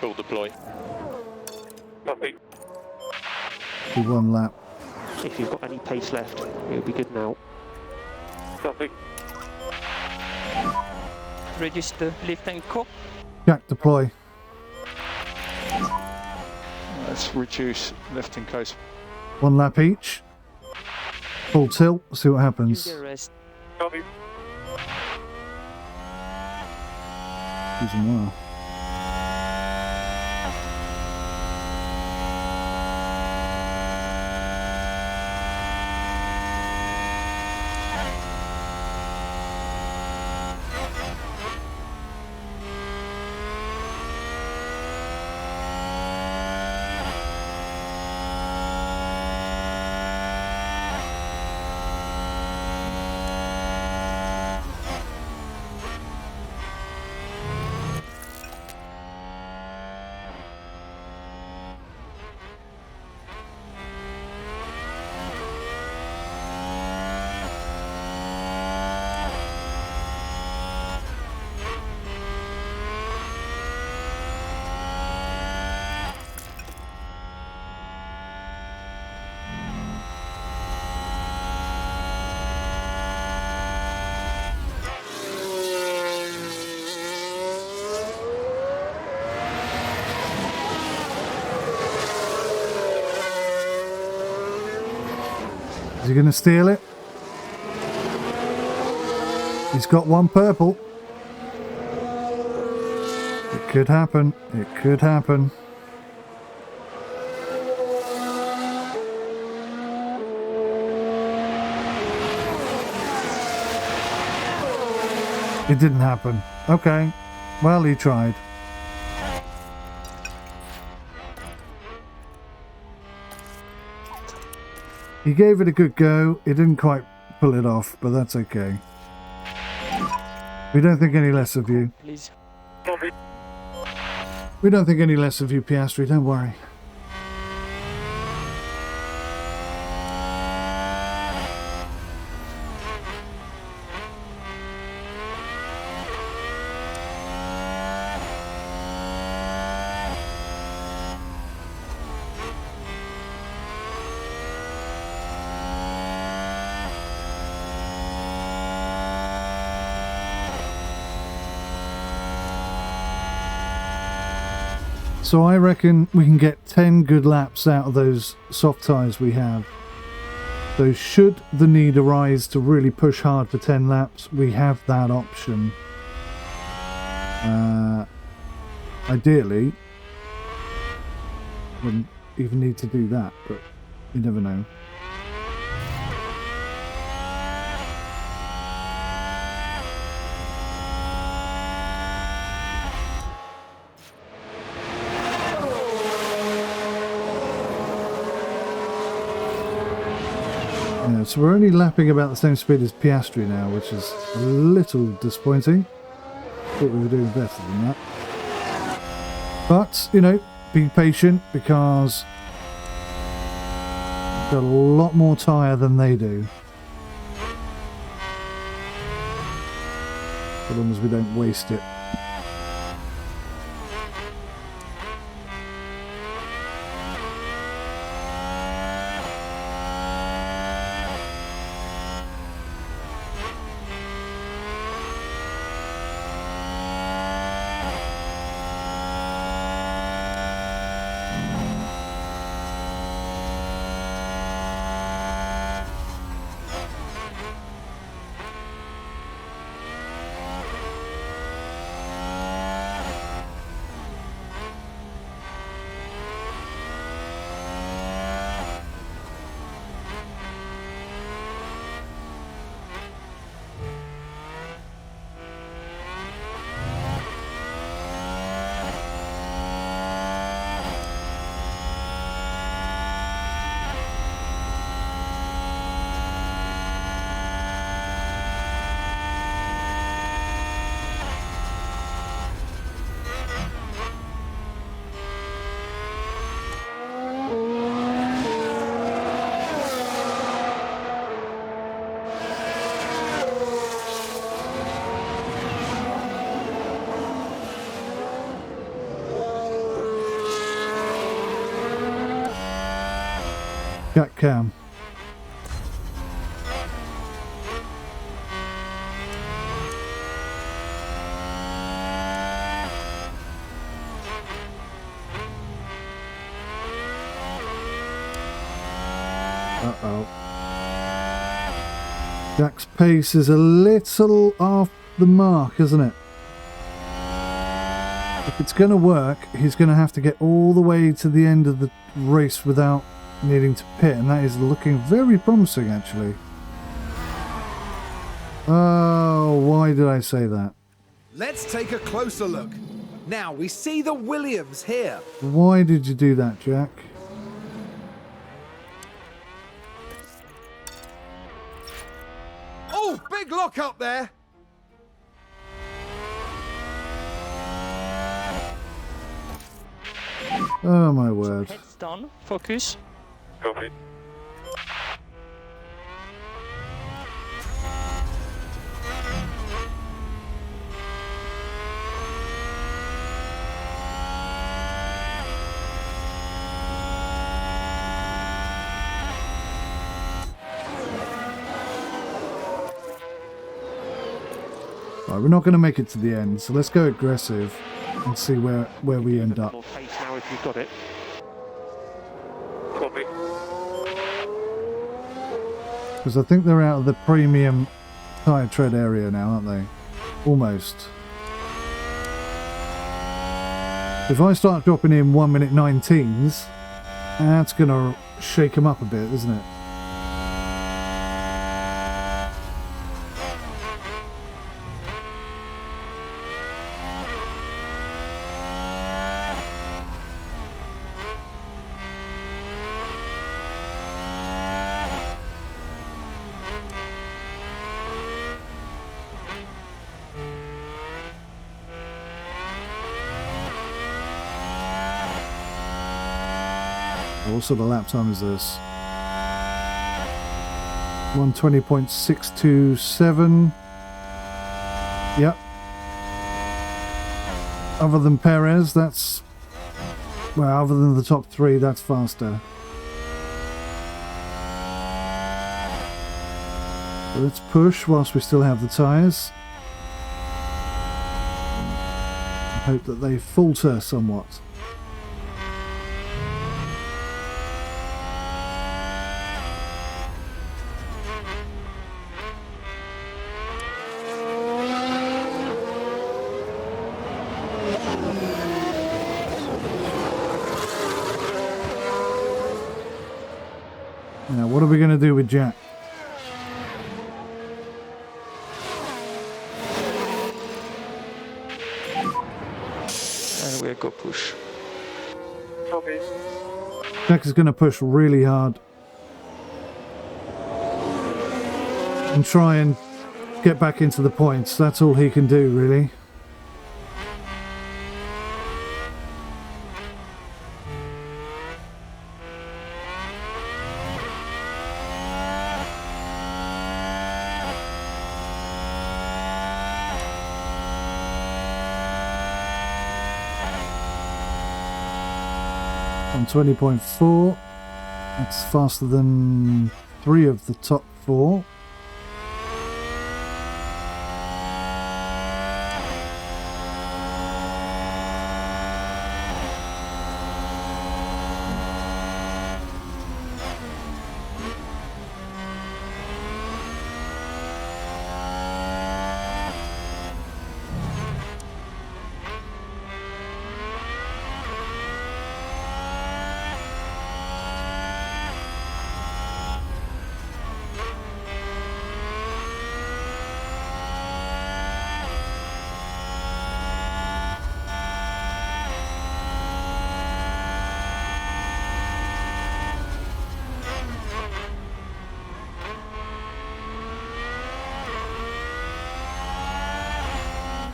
Full deploy. Copy. Do 1 lap. If you've got any pace left, it'll be good now. Copy. Register left anchor. Jack deploy. Let's reduce left and coast. 1 lap each. Full tilt. See what happens. Use the rest. Copy. Use them well. Is he going to steal it? He's got 1 purple. It could happen. It could happen. It didn't happen. Okay. Well, he tried. He gave it a good go. He didn't quite pull it off, but that's okay. We don't think any less of you. Please. Copy. We don't think any less of you, Piastri. Don't worry. So I reckon we can get 10 good laps out of those soft tyres we have. So should the need arise to really push hard for 10 laps, we have that option. Ideally, wouldn't even need to do that, but you never know. Yeah, so we're only lapping about the same speed as Piastri now, which is a little disappointing. Thought we were doing better than that. But, you know, be patient because we've got a lot more tyre than they do. As long as we don't waste it. cat cam. Uh-oh. Jack's pace is a little off the mark, isn't it? If it's going to work, he's going to have to get all the way to the end of the race without needing to pit, and that is looking very promising, actually. Oh, why did I say that? Let's take a closer look. Now we see the Williams here. Why did you do that, Jack? Oh, big lock up there. Oh, my word. Heads down, focus. Copy. Right, we're not going to make it to the end, so let's go aggressive and see where we end up. More pace now if you've got it. Copy. Because I think they're out of the premium tyre tread area now, aren't they? Almost. If I start dropping in 1 minute 19s, that's going to shake them up a bit, isn't it? What sort of lap time is this? 120.627. Yep. Other than Perez, that's... well, other than the top three, that's faster. So let's push whilst we still have the tyres. Hope that they falter somewhat. Now, what are we going to do with Jack? And we'll go push. Copy. Jack is going to push really hard and try and get back into the points. That's all he can do, really. On 20.4, that's faster than 3 of the top 4.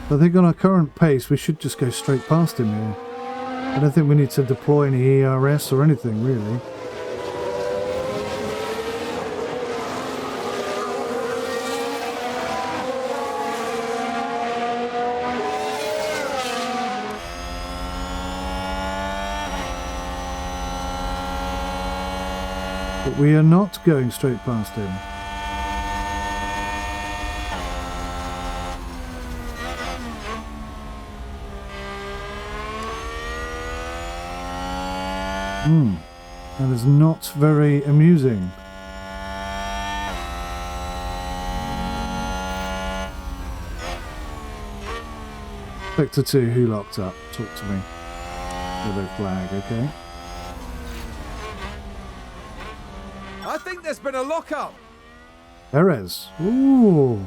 I think on our current pace we should just go straight past him here. I don't think we need to deploy any ERS or anything really. But we are not going straight past him. That is not very amusing. Sector 2, who locked up? Talk to me. Yellow flag, okay. I think there's been a lock-up. Perez. Ooh.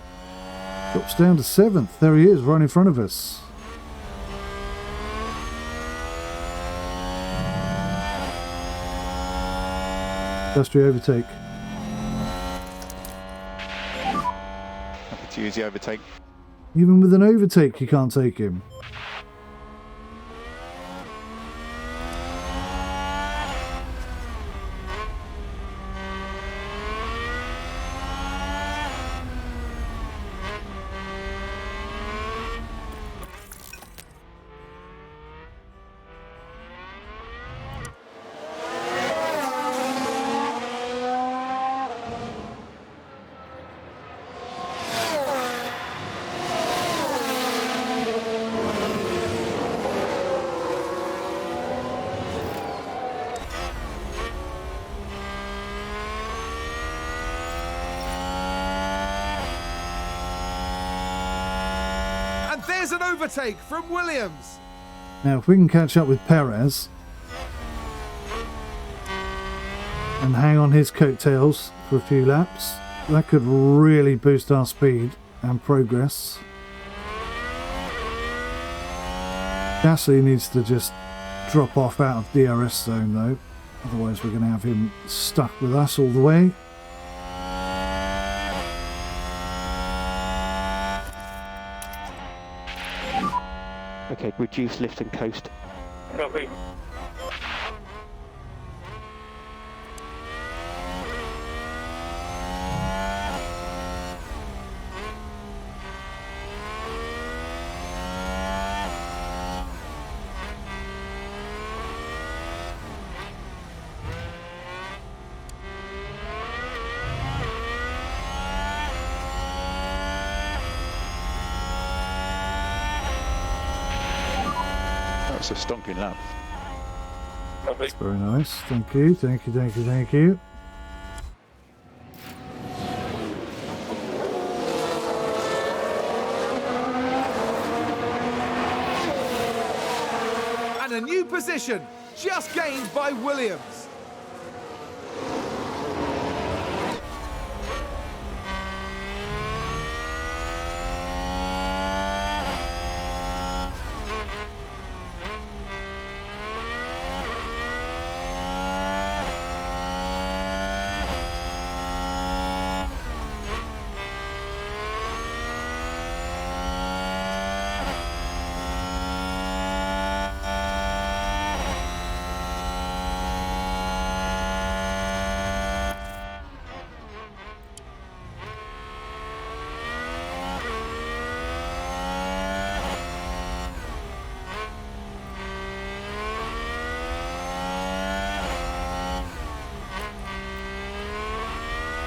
Drops down to 7th. There he is, right in front of us. Industrial overtake. Happy to use the overtake. Even with an overtake, you can't take him. There's an overtake from Williams. Now, if we can catch up with Perez and hang on his coattails for a few laps, that could really boost our speed and progress. Gasly needs to just drop off out of DRS zone though, otherwise we're going to have him stuck with us all the way. Okay, reduce lift and coast. Copy. That's a stonking lap. Copy. Very nice, thank you, thank you, thank you, thank you. And a new position, just gained by Williams.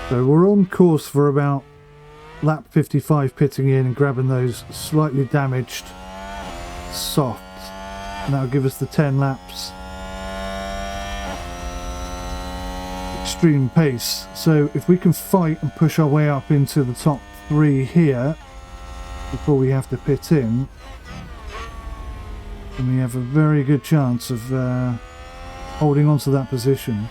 So we're on course for about lap 55 pitting in and grabbing those slightly damaged softs. And that'll give us the 10 laps. Extreme pace. So if we can fight and push our way up into the top 3 here before we have to pit in, then we have a very good chance of holding on to that position.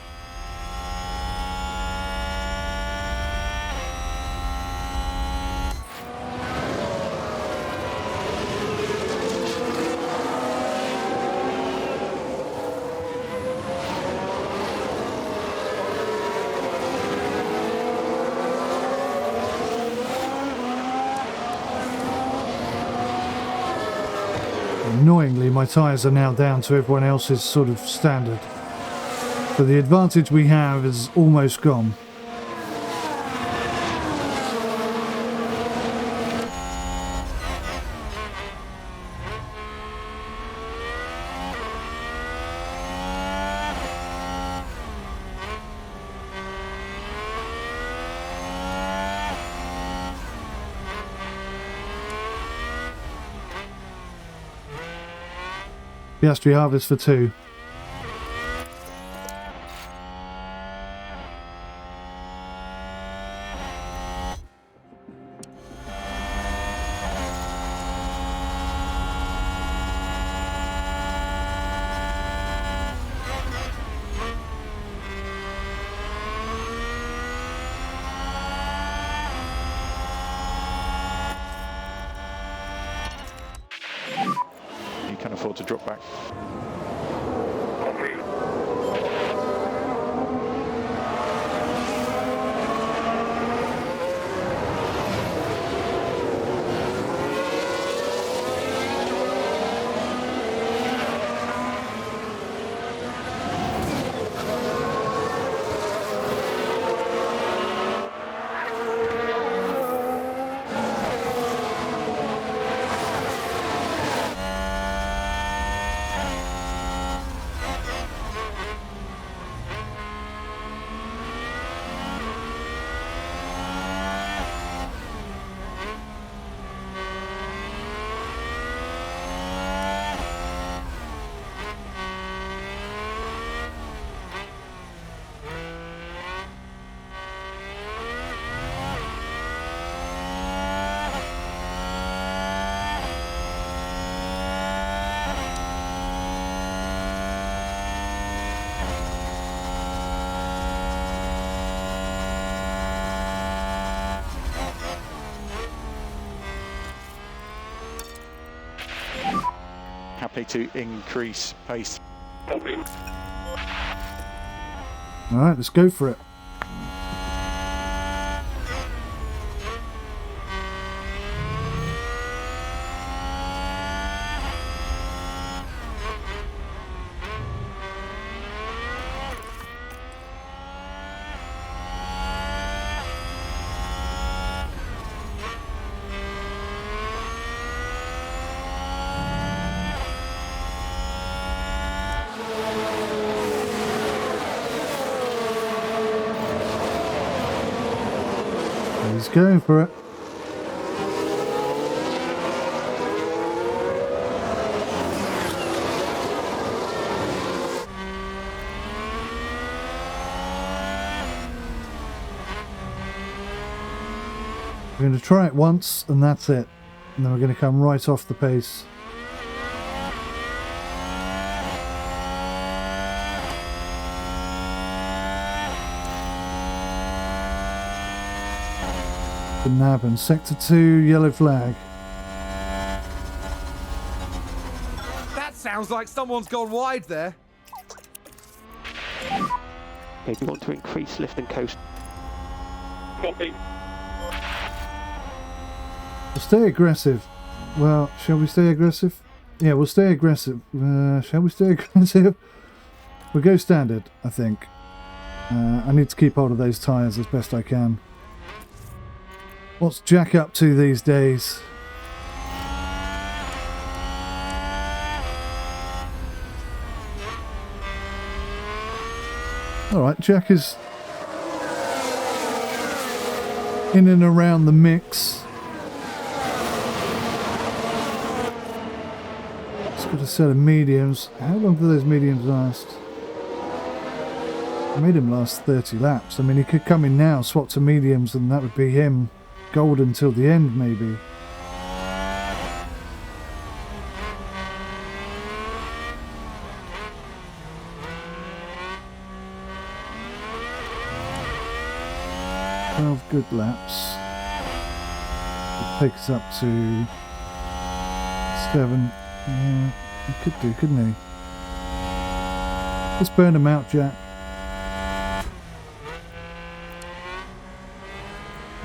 Annoyingly, my tyres are now down to everyone else's sort of standard. So the advantage we have is almost gone. Piastri harvest for 2. You can afford to drop back. Copy. Happy to increase pace. Copy. Alright, let's go for it. He's going for it. We're going to try it once and that's it. And then we're going to come right off the pace. Didn't happen. Sector 2, yellow flag. That sounds like someone's gone wide there. Okay, we want to increase lift and coast. Copy. We'll stay aggressive. Well, shall we stay aggressive? Yeah, we'll stay aggressive. Shall we stay aggressive? We'll go standard, I think. I need to keep hold of those tyres as best I can. What's Jack up to these days? Alright, Jack is in and around the mix. It's got a set of mediums. How long do those mediums last? I made him last 30 laps. I mean, he could come in now, swap to mediums, and that would be him golden till the end, maybe. Good laps. It takes up to 7. Yeah, he could do, couldn't he? Let's burn him out, Jack.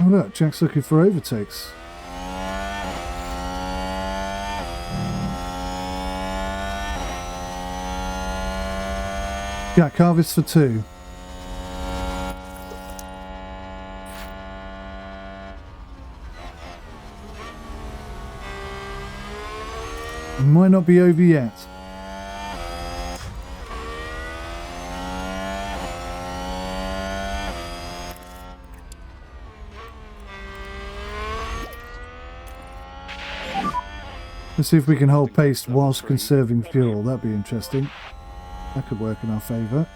Oh look, Jack's looking for overtakes. Jack, harvest for 2. Might not be over yet. Let's see if we can hold pace whilst conserving fuel. That'd be interesting. That could work in our favour.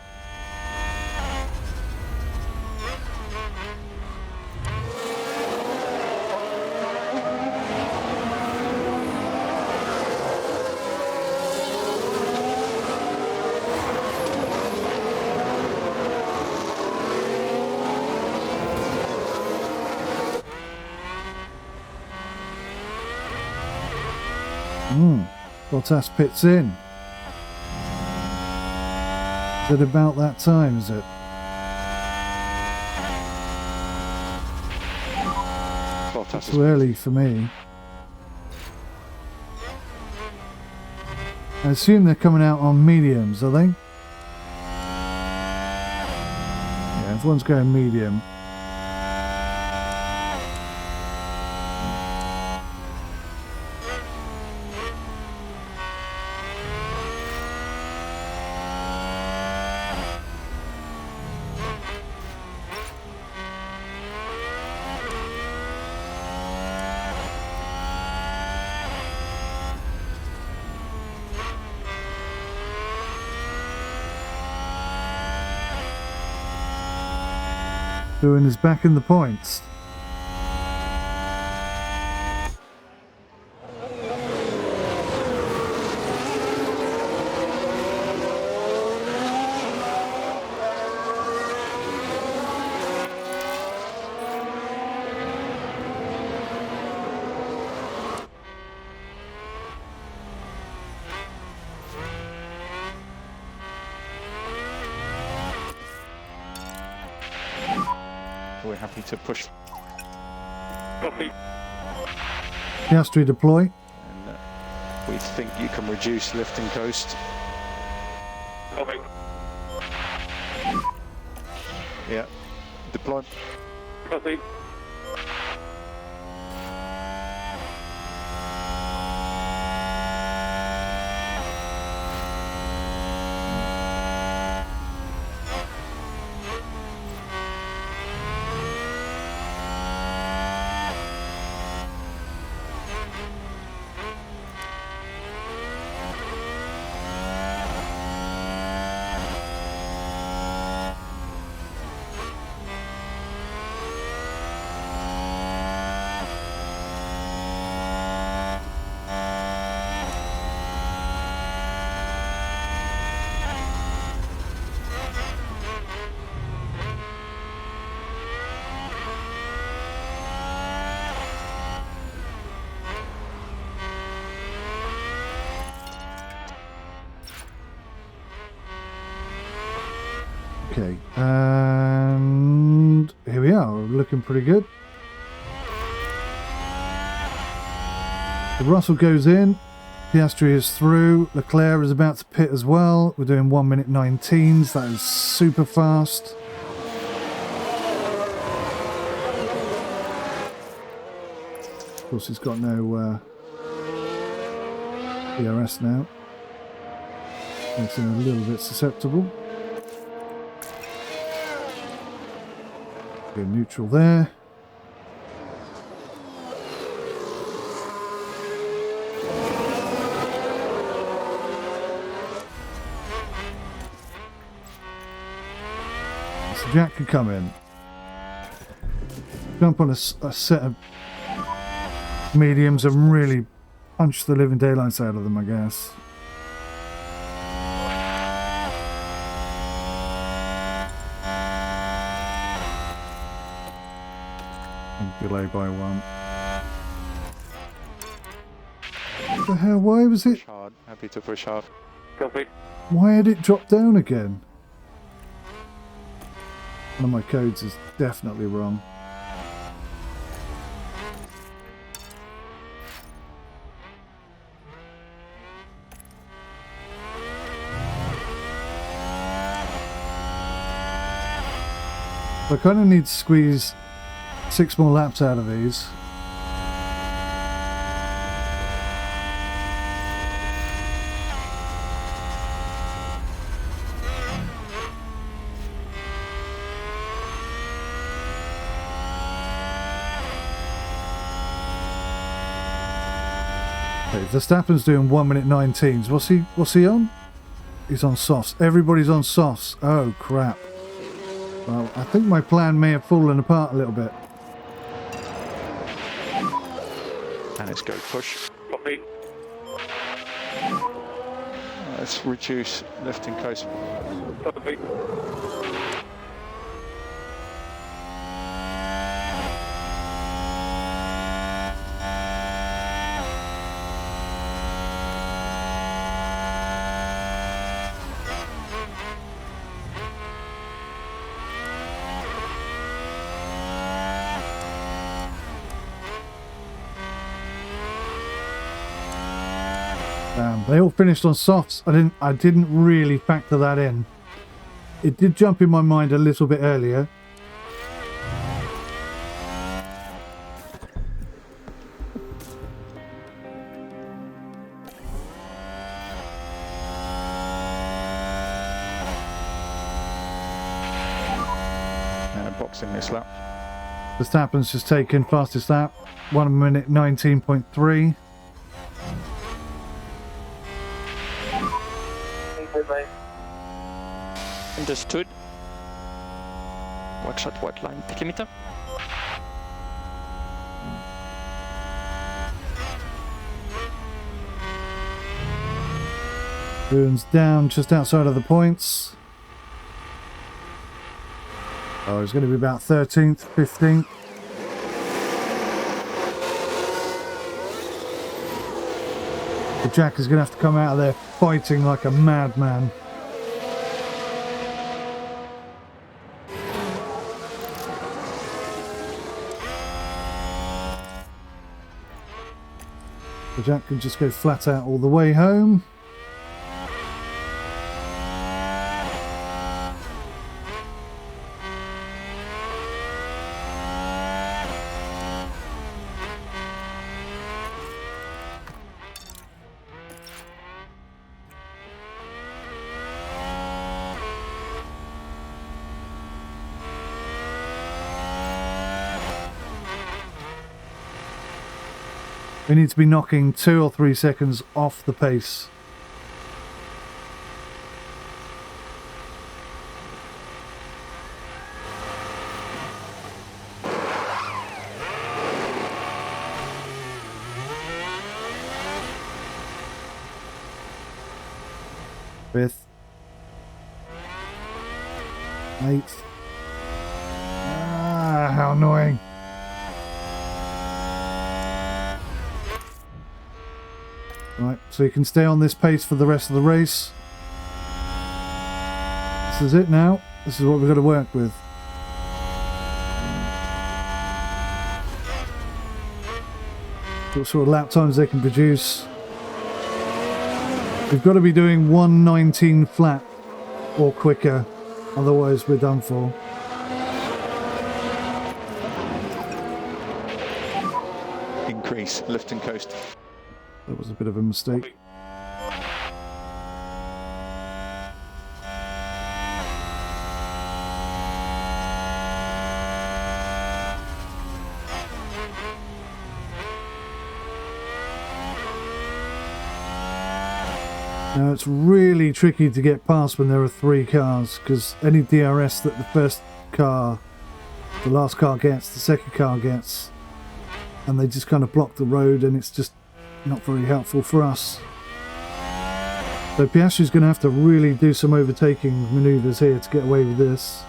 Bottas pits in. Is it about that time, is it? Bottas Too early for me. I assume they're coming out on mediums, are they? Yeah, everyone's going medium. Doing is back in the points. We're happy to push. Copy. Piastri deploy. And we think you can reduce lift and coast. Copy. Yeah. Deploy. Copy. Okay, and here we are, looking pretty good. The Russell goes in, Piastri is through, Leclerc is about to pit as well. We're doing 1:19s, that is super fast. Of course he's got no DRS now. Makes him a little bit susceptible. Go neutral there. So Jack can come in. Jump on a set of mediums and really punch the living daylights out of them, I guess. Delay by one. What the hell? Why was it? Push hard. Happy to push hard. Copy. Why had it dropped down again? One of my codes is definitely wrong. I kind of need to squeeze 6 more laps out of these. Okay, Verstappen's doing 1 minute 19s. What's he on? He's on softs. Everybody's on softs. Oh crap. Well, I think my plan may have fallen apart a little bit. And it's go push. Copy. Let's reduce lifting coast. Copy. They all finished on softs. I didn't really factor that in. It did jump in my mind a little bit earlier. Boxing this lap. Verstappen's just taken fastest lap. 1 minute 19.3. Understood. Watch at white line, pit limiter. Boon's down just outside of the points. Oh, he's going to be about 13th, 15th. But Jack is going to have to come out of there fighting like a madman. So Jack can just go flat out all the way home. We need to be knocking 2 or 3 seconds off the pace. Fifth. 8th. Ah, how annoying. Right, so you can stay on this pace for the rest of the race. This is it now. This is what we've got to work with. What sort of lap times they can produce. We've got to be doing 1:19 flat or quicker, otherwise we're done for. Increase lift and coast. That was a bit of a mistake. Now it's really tricky to get past when there are 3 cars, because any DRS that the first car, the last car gets, the second car gets, and they just kind of block the road, and it's just not very helpful for us. So Piastri's going to have to really do some overtaking manoeuvres here to get away with this.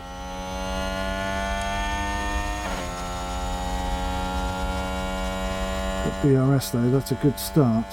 But DRS though, that's a good start.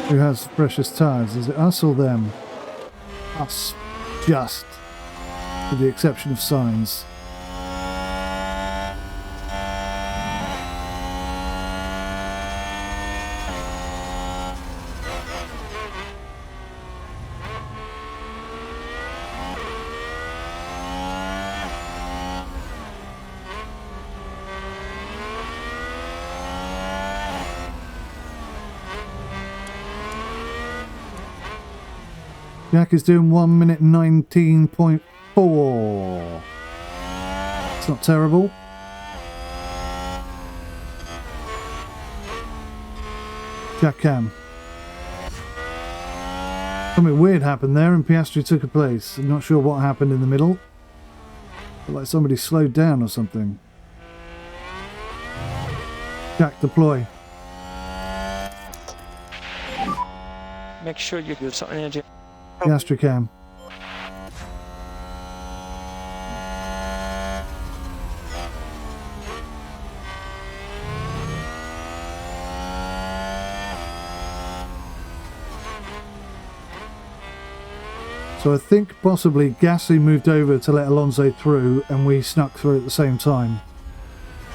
Who has precious tyres? Is it us or them? Us. Just. With the exception of signs. Jack is doing 1 minute 19.4. It's not terrible. Jack Cam. Something weird happened there and Piastri took a place. I'm not sure what happened in the middle. Felt like somebody slowed down or something. Jack, deploy. Make sure you give some energy. Piastri Cam. So I think possibly Gasly moved over to let Alonso through and we snuck through at the same time.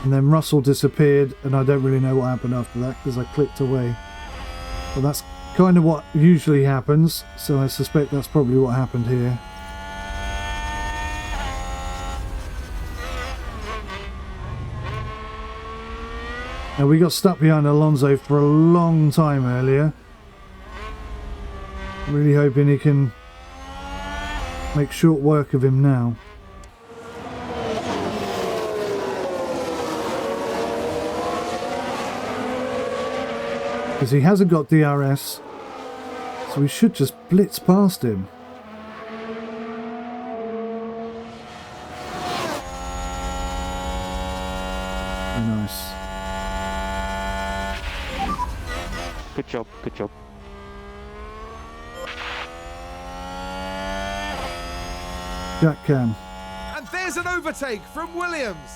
And then Russell disappeared and I don't really know what happened after that because I clicked away. But that's kind of what usually happens, so I suspect that's probably what happened here. Now we got stuck behind Alonso for a long time earlier. Really hoping he can make short work of him now. Because he hasn't got DRS, so we should just blitz past him. Very nice. Good job, good job. Jack Cam. And there's an overtake from Williams.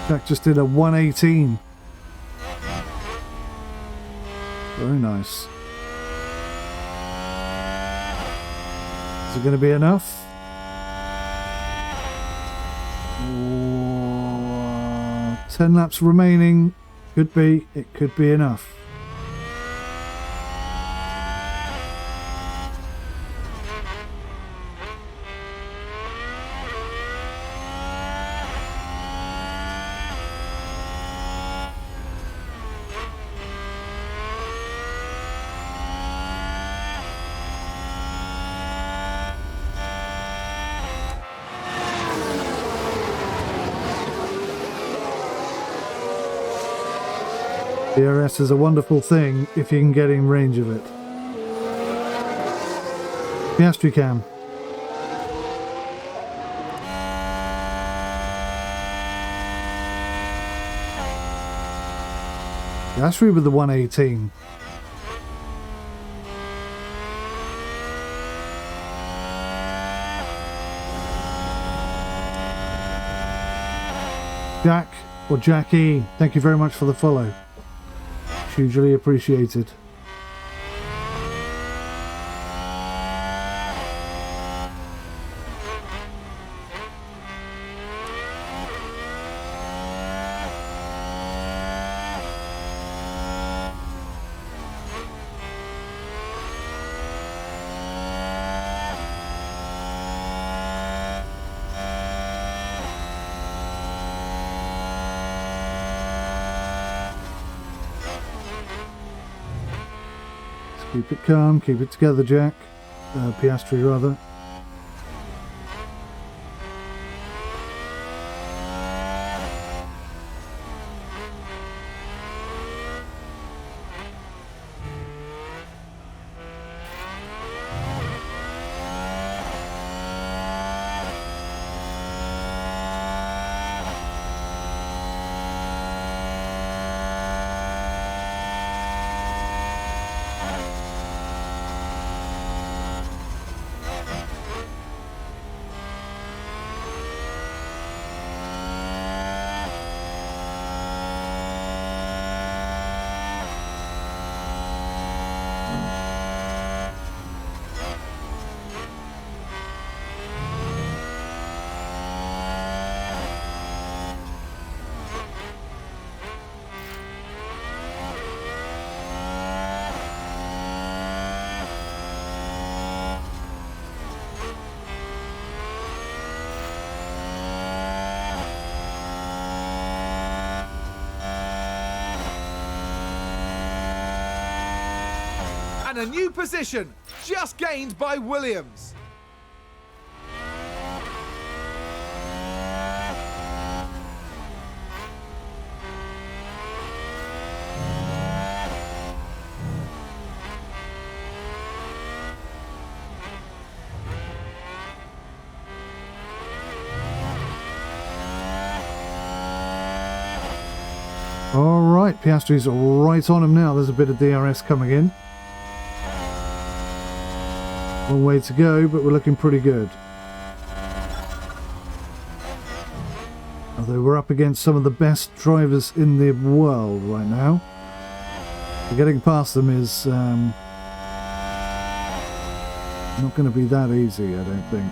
Jack just did a 118. Very nice. Is it going to be enough? 10 laps remaining. Could be. It could be enough. DRS is a wonderful thing if you can get in range of it. Piastri Cam. Piastri with the 118. Jack or Jackie, thank you very much for the follow. Hugely appreciated. Keep it calm, keep it together, Jack. Piastri, rather. And a new position, just gained by Williams. All right, Piastri's right on him now. There's a bit of DRS coming in. Long way to go, but we're looking pretty good. Although we're up against some of the best drivers in the world right now. Getting past them is not going to be that easy, I don't think.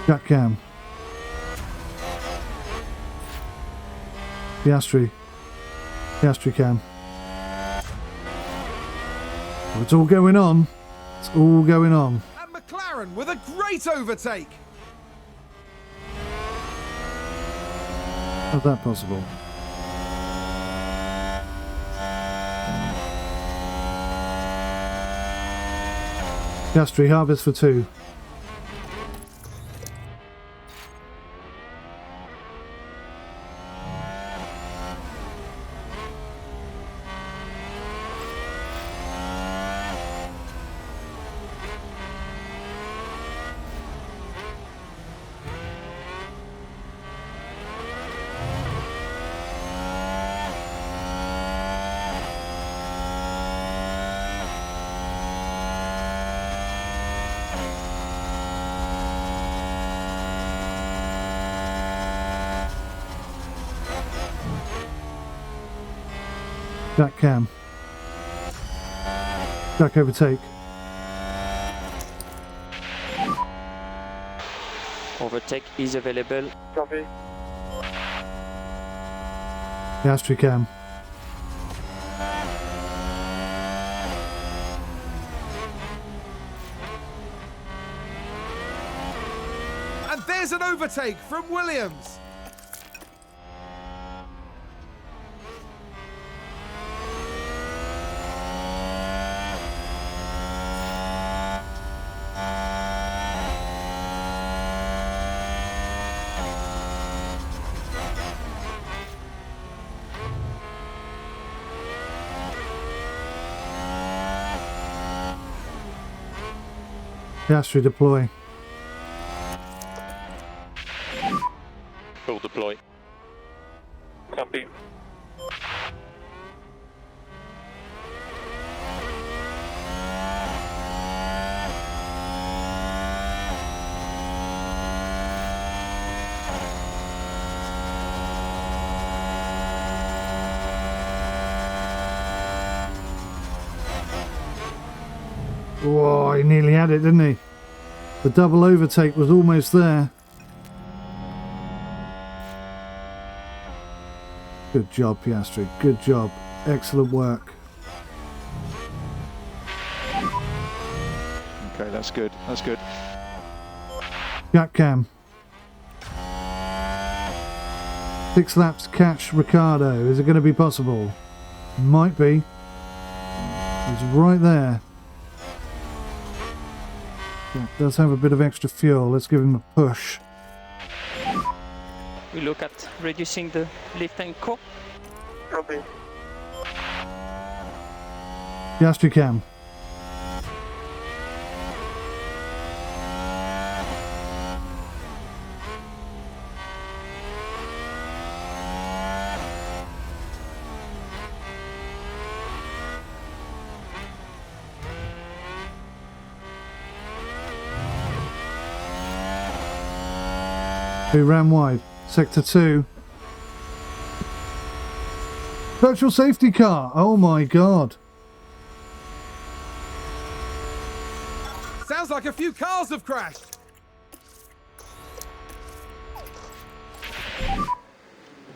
Jack Cam. Piastri Cam. Oh, it's all going on. It's all going on. And McLaren with a great overtake. How's that possible? Piastri, harvest for 2. Jack Cam. Jack overtake. Overtake is available. Copy. Piastri Cam. And there's an overtake from Williams. Piastri deploy. Full deploy. Copy. Whoa, he nearly had it, didn't he? The double overtake was almost there. Good job, Piastri. Good job. Excellent work. Okay, that's good. That's good. Jack Cam. 6 laps catch Ricciardo. Is it going to be possible? Might be. He's right there. Jack does have a bit of extra fuel. Let's give him a push. We look at reducing the lift and co. Copy. Piastri Cam. Who ran wide? Sector 2. Virtual safety car. Oh my god. Sounds like a few cars have crashed.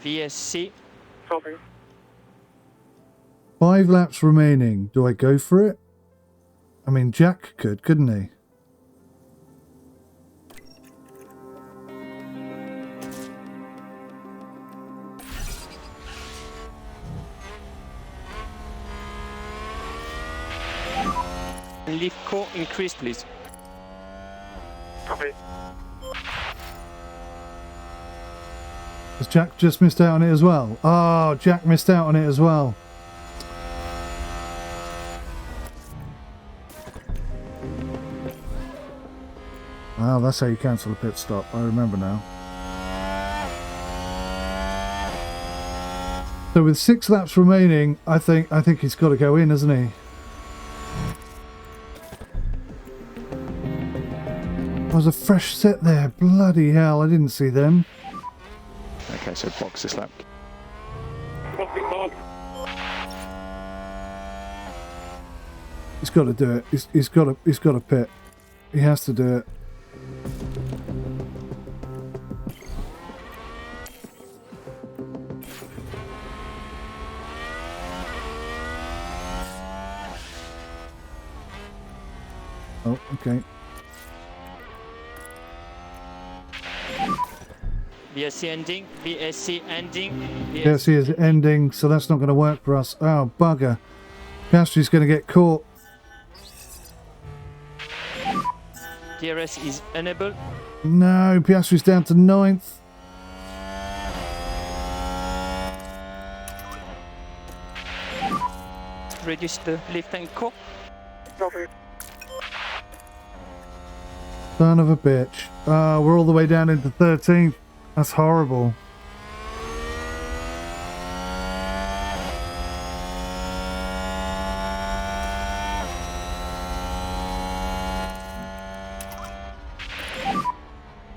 VSC. Copy. 5 laps remaining. Do I go for it? I mean, Jack could, couldn't he? Leaf core increase, please. Copy. Has Jack just missed out on it as well? Oh, Jack missed out on it as well. Wow, that's how you cancel a pit stop. I remember now. So with 6 laps remaining, I think he's got to go in, hasn't he? There's a fresh set there. Bloody hell, I didn't see them. Okay, so box this lap. Copy, Bob. He's got to do it. He's got to pit. He has to do it. Oh, okay. VSC ending, VSC ending. VSC is ending, so that's not going to work for us. Oh, bugger. Piastri's going to get caught. DRS is enabled. No, Piastri's down to 9th. Reduce the lift and core. Copy. Son of a bitch. We're all the way down into 13th. That's horrible.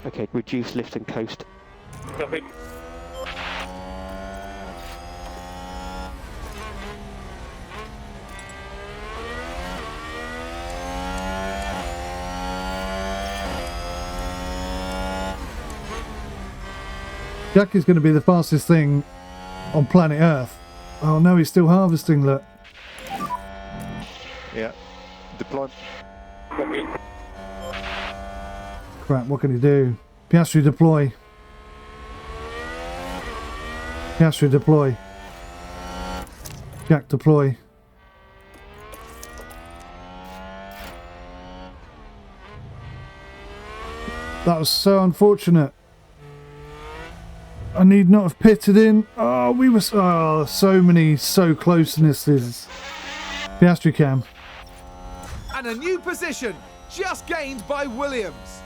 Okay, reduce lift and coast. Copy. Jack is going to be the fastest thing on planet Earth. Oh no, he's still harvesting, look. Yeah. Deploy. Copy. Crap, what can he do? Piastri deploy. Piastri deploy. Jack deploy. That was so unfortunate. I need not have pitted in. Oh, we were so many so closenesses. Piastri cam. And a new position, just gained by Williams.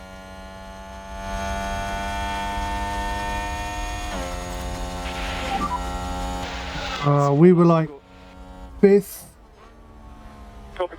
We were like 5th. Copy.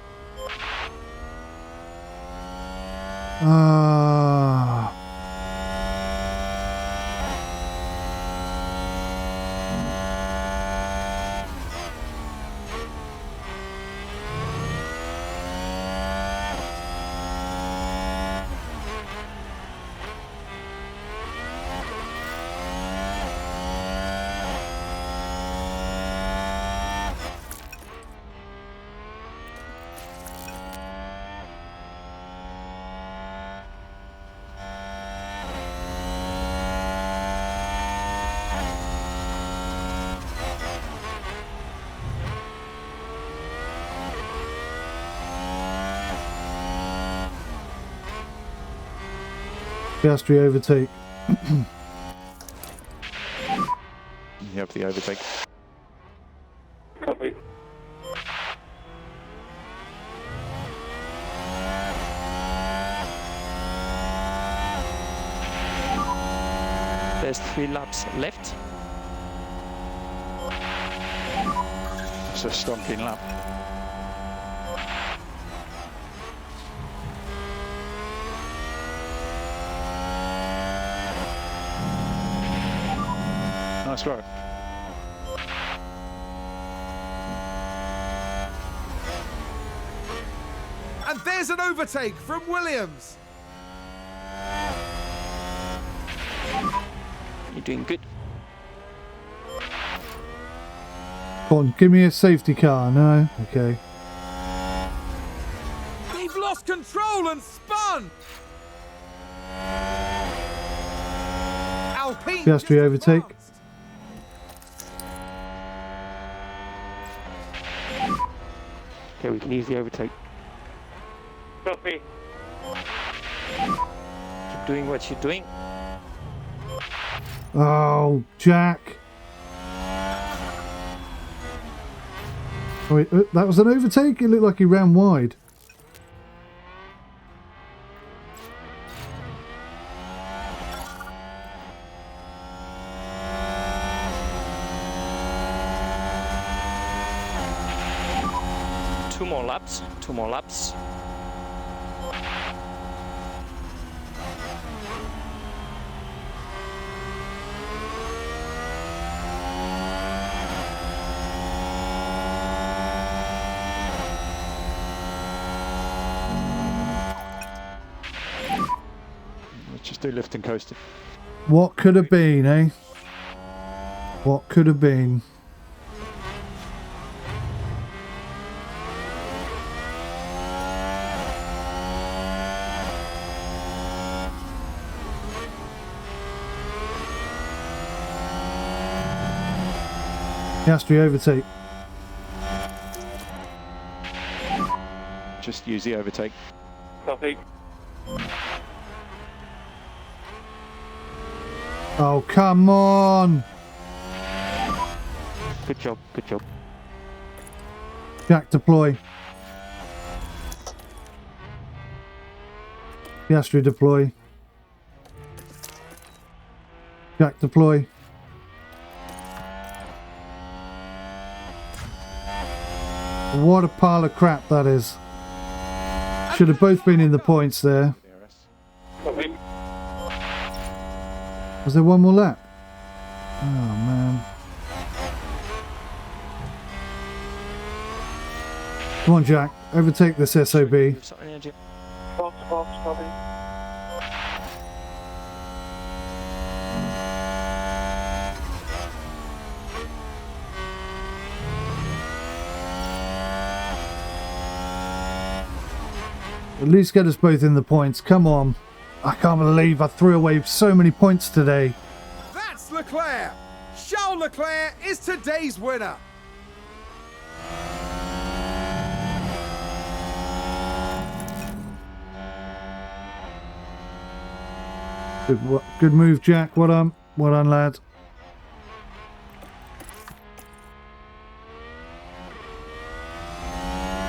Piastri overtake. You have the overtake. Copy. There's 3 laps left. It's a stonking lap. Nice work. And there's an overtake from Williams. You're doing good. Come on, give me a safety car. No? Okay. They've lost control and spun. Alpine Piastri just overtake. advanced. Okay, we can easily overtake. Copy. Keep doing what you're doing. Oh, Jack. Oh, wait, that was an overtake? It looked like he ran wide. Two more laps. Two more laps. Let's just do lift and coasting. What could have been, eh? What could have been? Piastri overtake. Just use the overtake. Copy. Oh, come on! Good job, good job. Jack, deploy. Piastri, deploy. Jack, deploy. What a pile of crap that is. Should have both been in the points there. Copy. Was there one more lap? Oh, man. Come on, Jack. Overtake this SOB. Box, copy. At least get us both in the points. Come on. I can't believe I threw away so many points today. That's Leclerc! Charles Leclerc is today's winner. Good move, Jack. Well done. Well done, lad.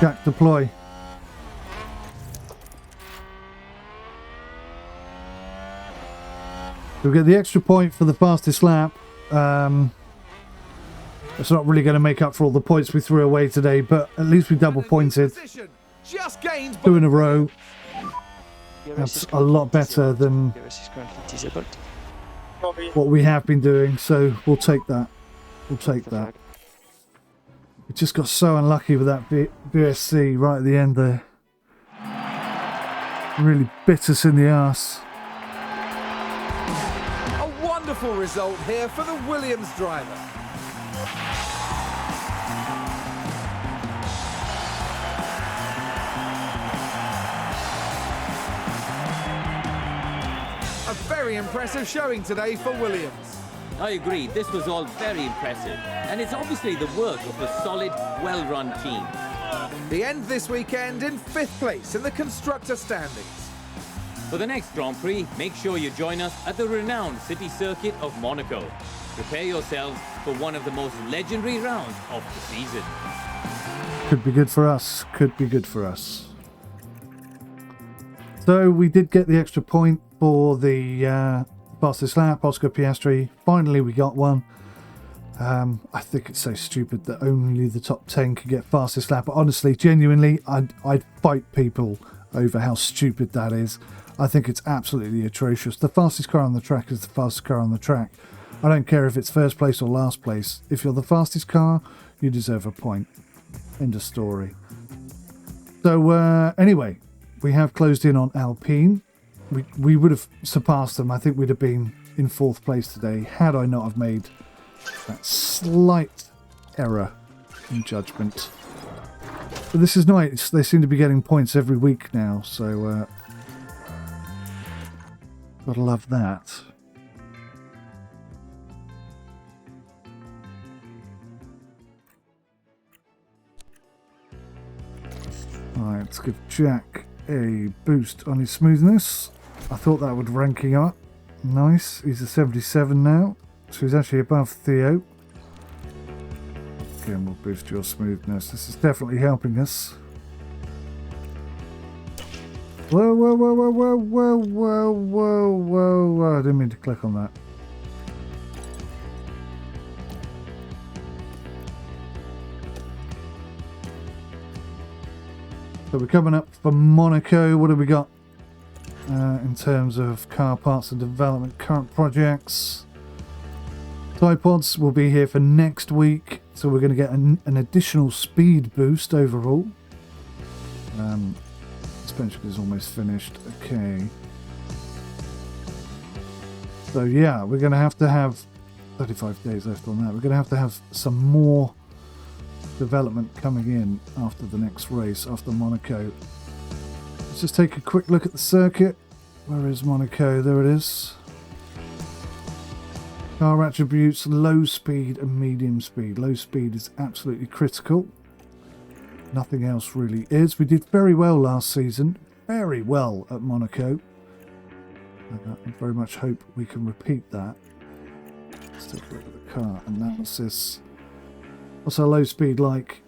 Jack, deploy. We'll get the extra point for the fastest lap. It's not really going to make up for all the points we threw away today, but at least we double pointed. Just gained 2 in a row. That's a lot better than Copy. what we have been doing, so we'll take that. We'll take that. We just got so unlucky with that VSC right at the end there. Really bit us in the arse. A wonderful result here for the Williams driver. A very impressive showing today for Williams. I agree, this was all very impressive, and it's obviously the work of a solid, well-run team. The end this weekend in 5th place in the constructor standings. For the next Grand Prix, make sure you join us at the renowned city circuit of Monaco. Prepare yourselves for one of the most legendary rounds of the season. Could be good for us. Could be good for us. So we did get the extra point for the fastest lap, Oscar Piastri. Finally we got one. I think it's so stupid that only the top 10 can get fastest lap. But honestly, genuinely, I'd fight people over how stupid that is. I think it's absolutely atrocious. The fastest car on the track is the fastest car on the track. I don't care if it's first place or last place. If you're the fastest car, you deserve a point. End of story. So anyway, we have closed in on Alpine. We would have surpassed them. I think we'd have been in 4th place today had I not have made that slight error in judgment. But this is nice. They seem to be getting points every week now, so gotta love that. Alright, let's give Jack a boost on his smoothness. I thought that would rank him up. Nice. He's a 77 now, so he's actually above 𝐒𝐤. Again, we'll boost your smoothness. This is definitely helping us. Whoa, whoa, whoa, whoa, whoa, whoa, whoa, whoa, whoa, whoa. I didn't mean to click on that. So we're coming up for Monaco. What have we got in terms of car parts and development, current projects? Tripods will be here for next week, so we're going to get an additional speed boost overall. Suspension is almost finished. Okay. So yeah, we're going to have 35 days left on that. We're going to have some more development coming in after the next race, after Monaco. Let's just take a quick look at the circuit. Where is Monaco? There it is. Car attributes, low speed and medium speed. Low speed is absolutely critical. Nothing else really is. We did very well last season. Very well at Monaco. I very much hope we can repeat that. Let's take a look at the car analysis. What's our low speed like?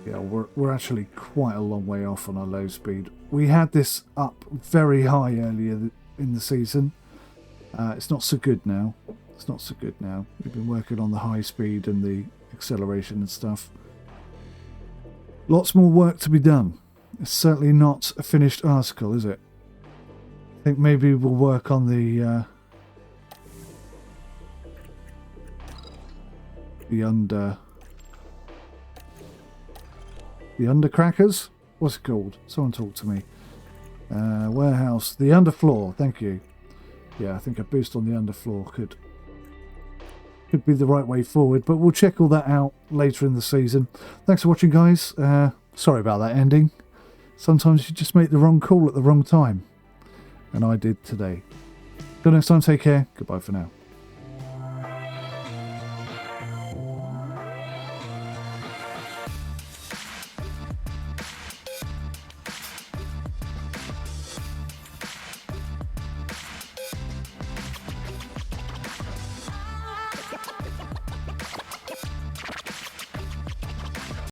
Yeah, we're actually quite a long way off on our low speed. We had this up very high earlier in the season. It's not so good now. It's not so good now. We've been working on the high speed and the acceleration and stuff. Lots more work to be done. It's certainly not a finished article, is it? I think maybe we'll work on the undercrackers? What's it called? Someone talk to me. Warehouse. The underfloor. Thank you. Yeah, I think a boost on the underfloor could be the right way forward, but we'll check all that out later in the season. Thanks for watching, guys. Sorry about that ending. Sometimes you just make the wrong call at the wrong time, and I did today. Till next time, take care. Goodbye for now.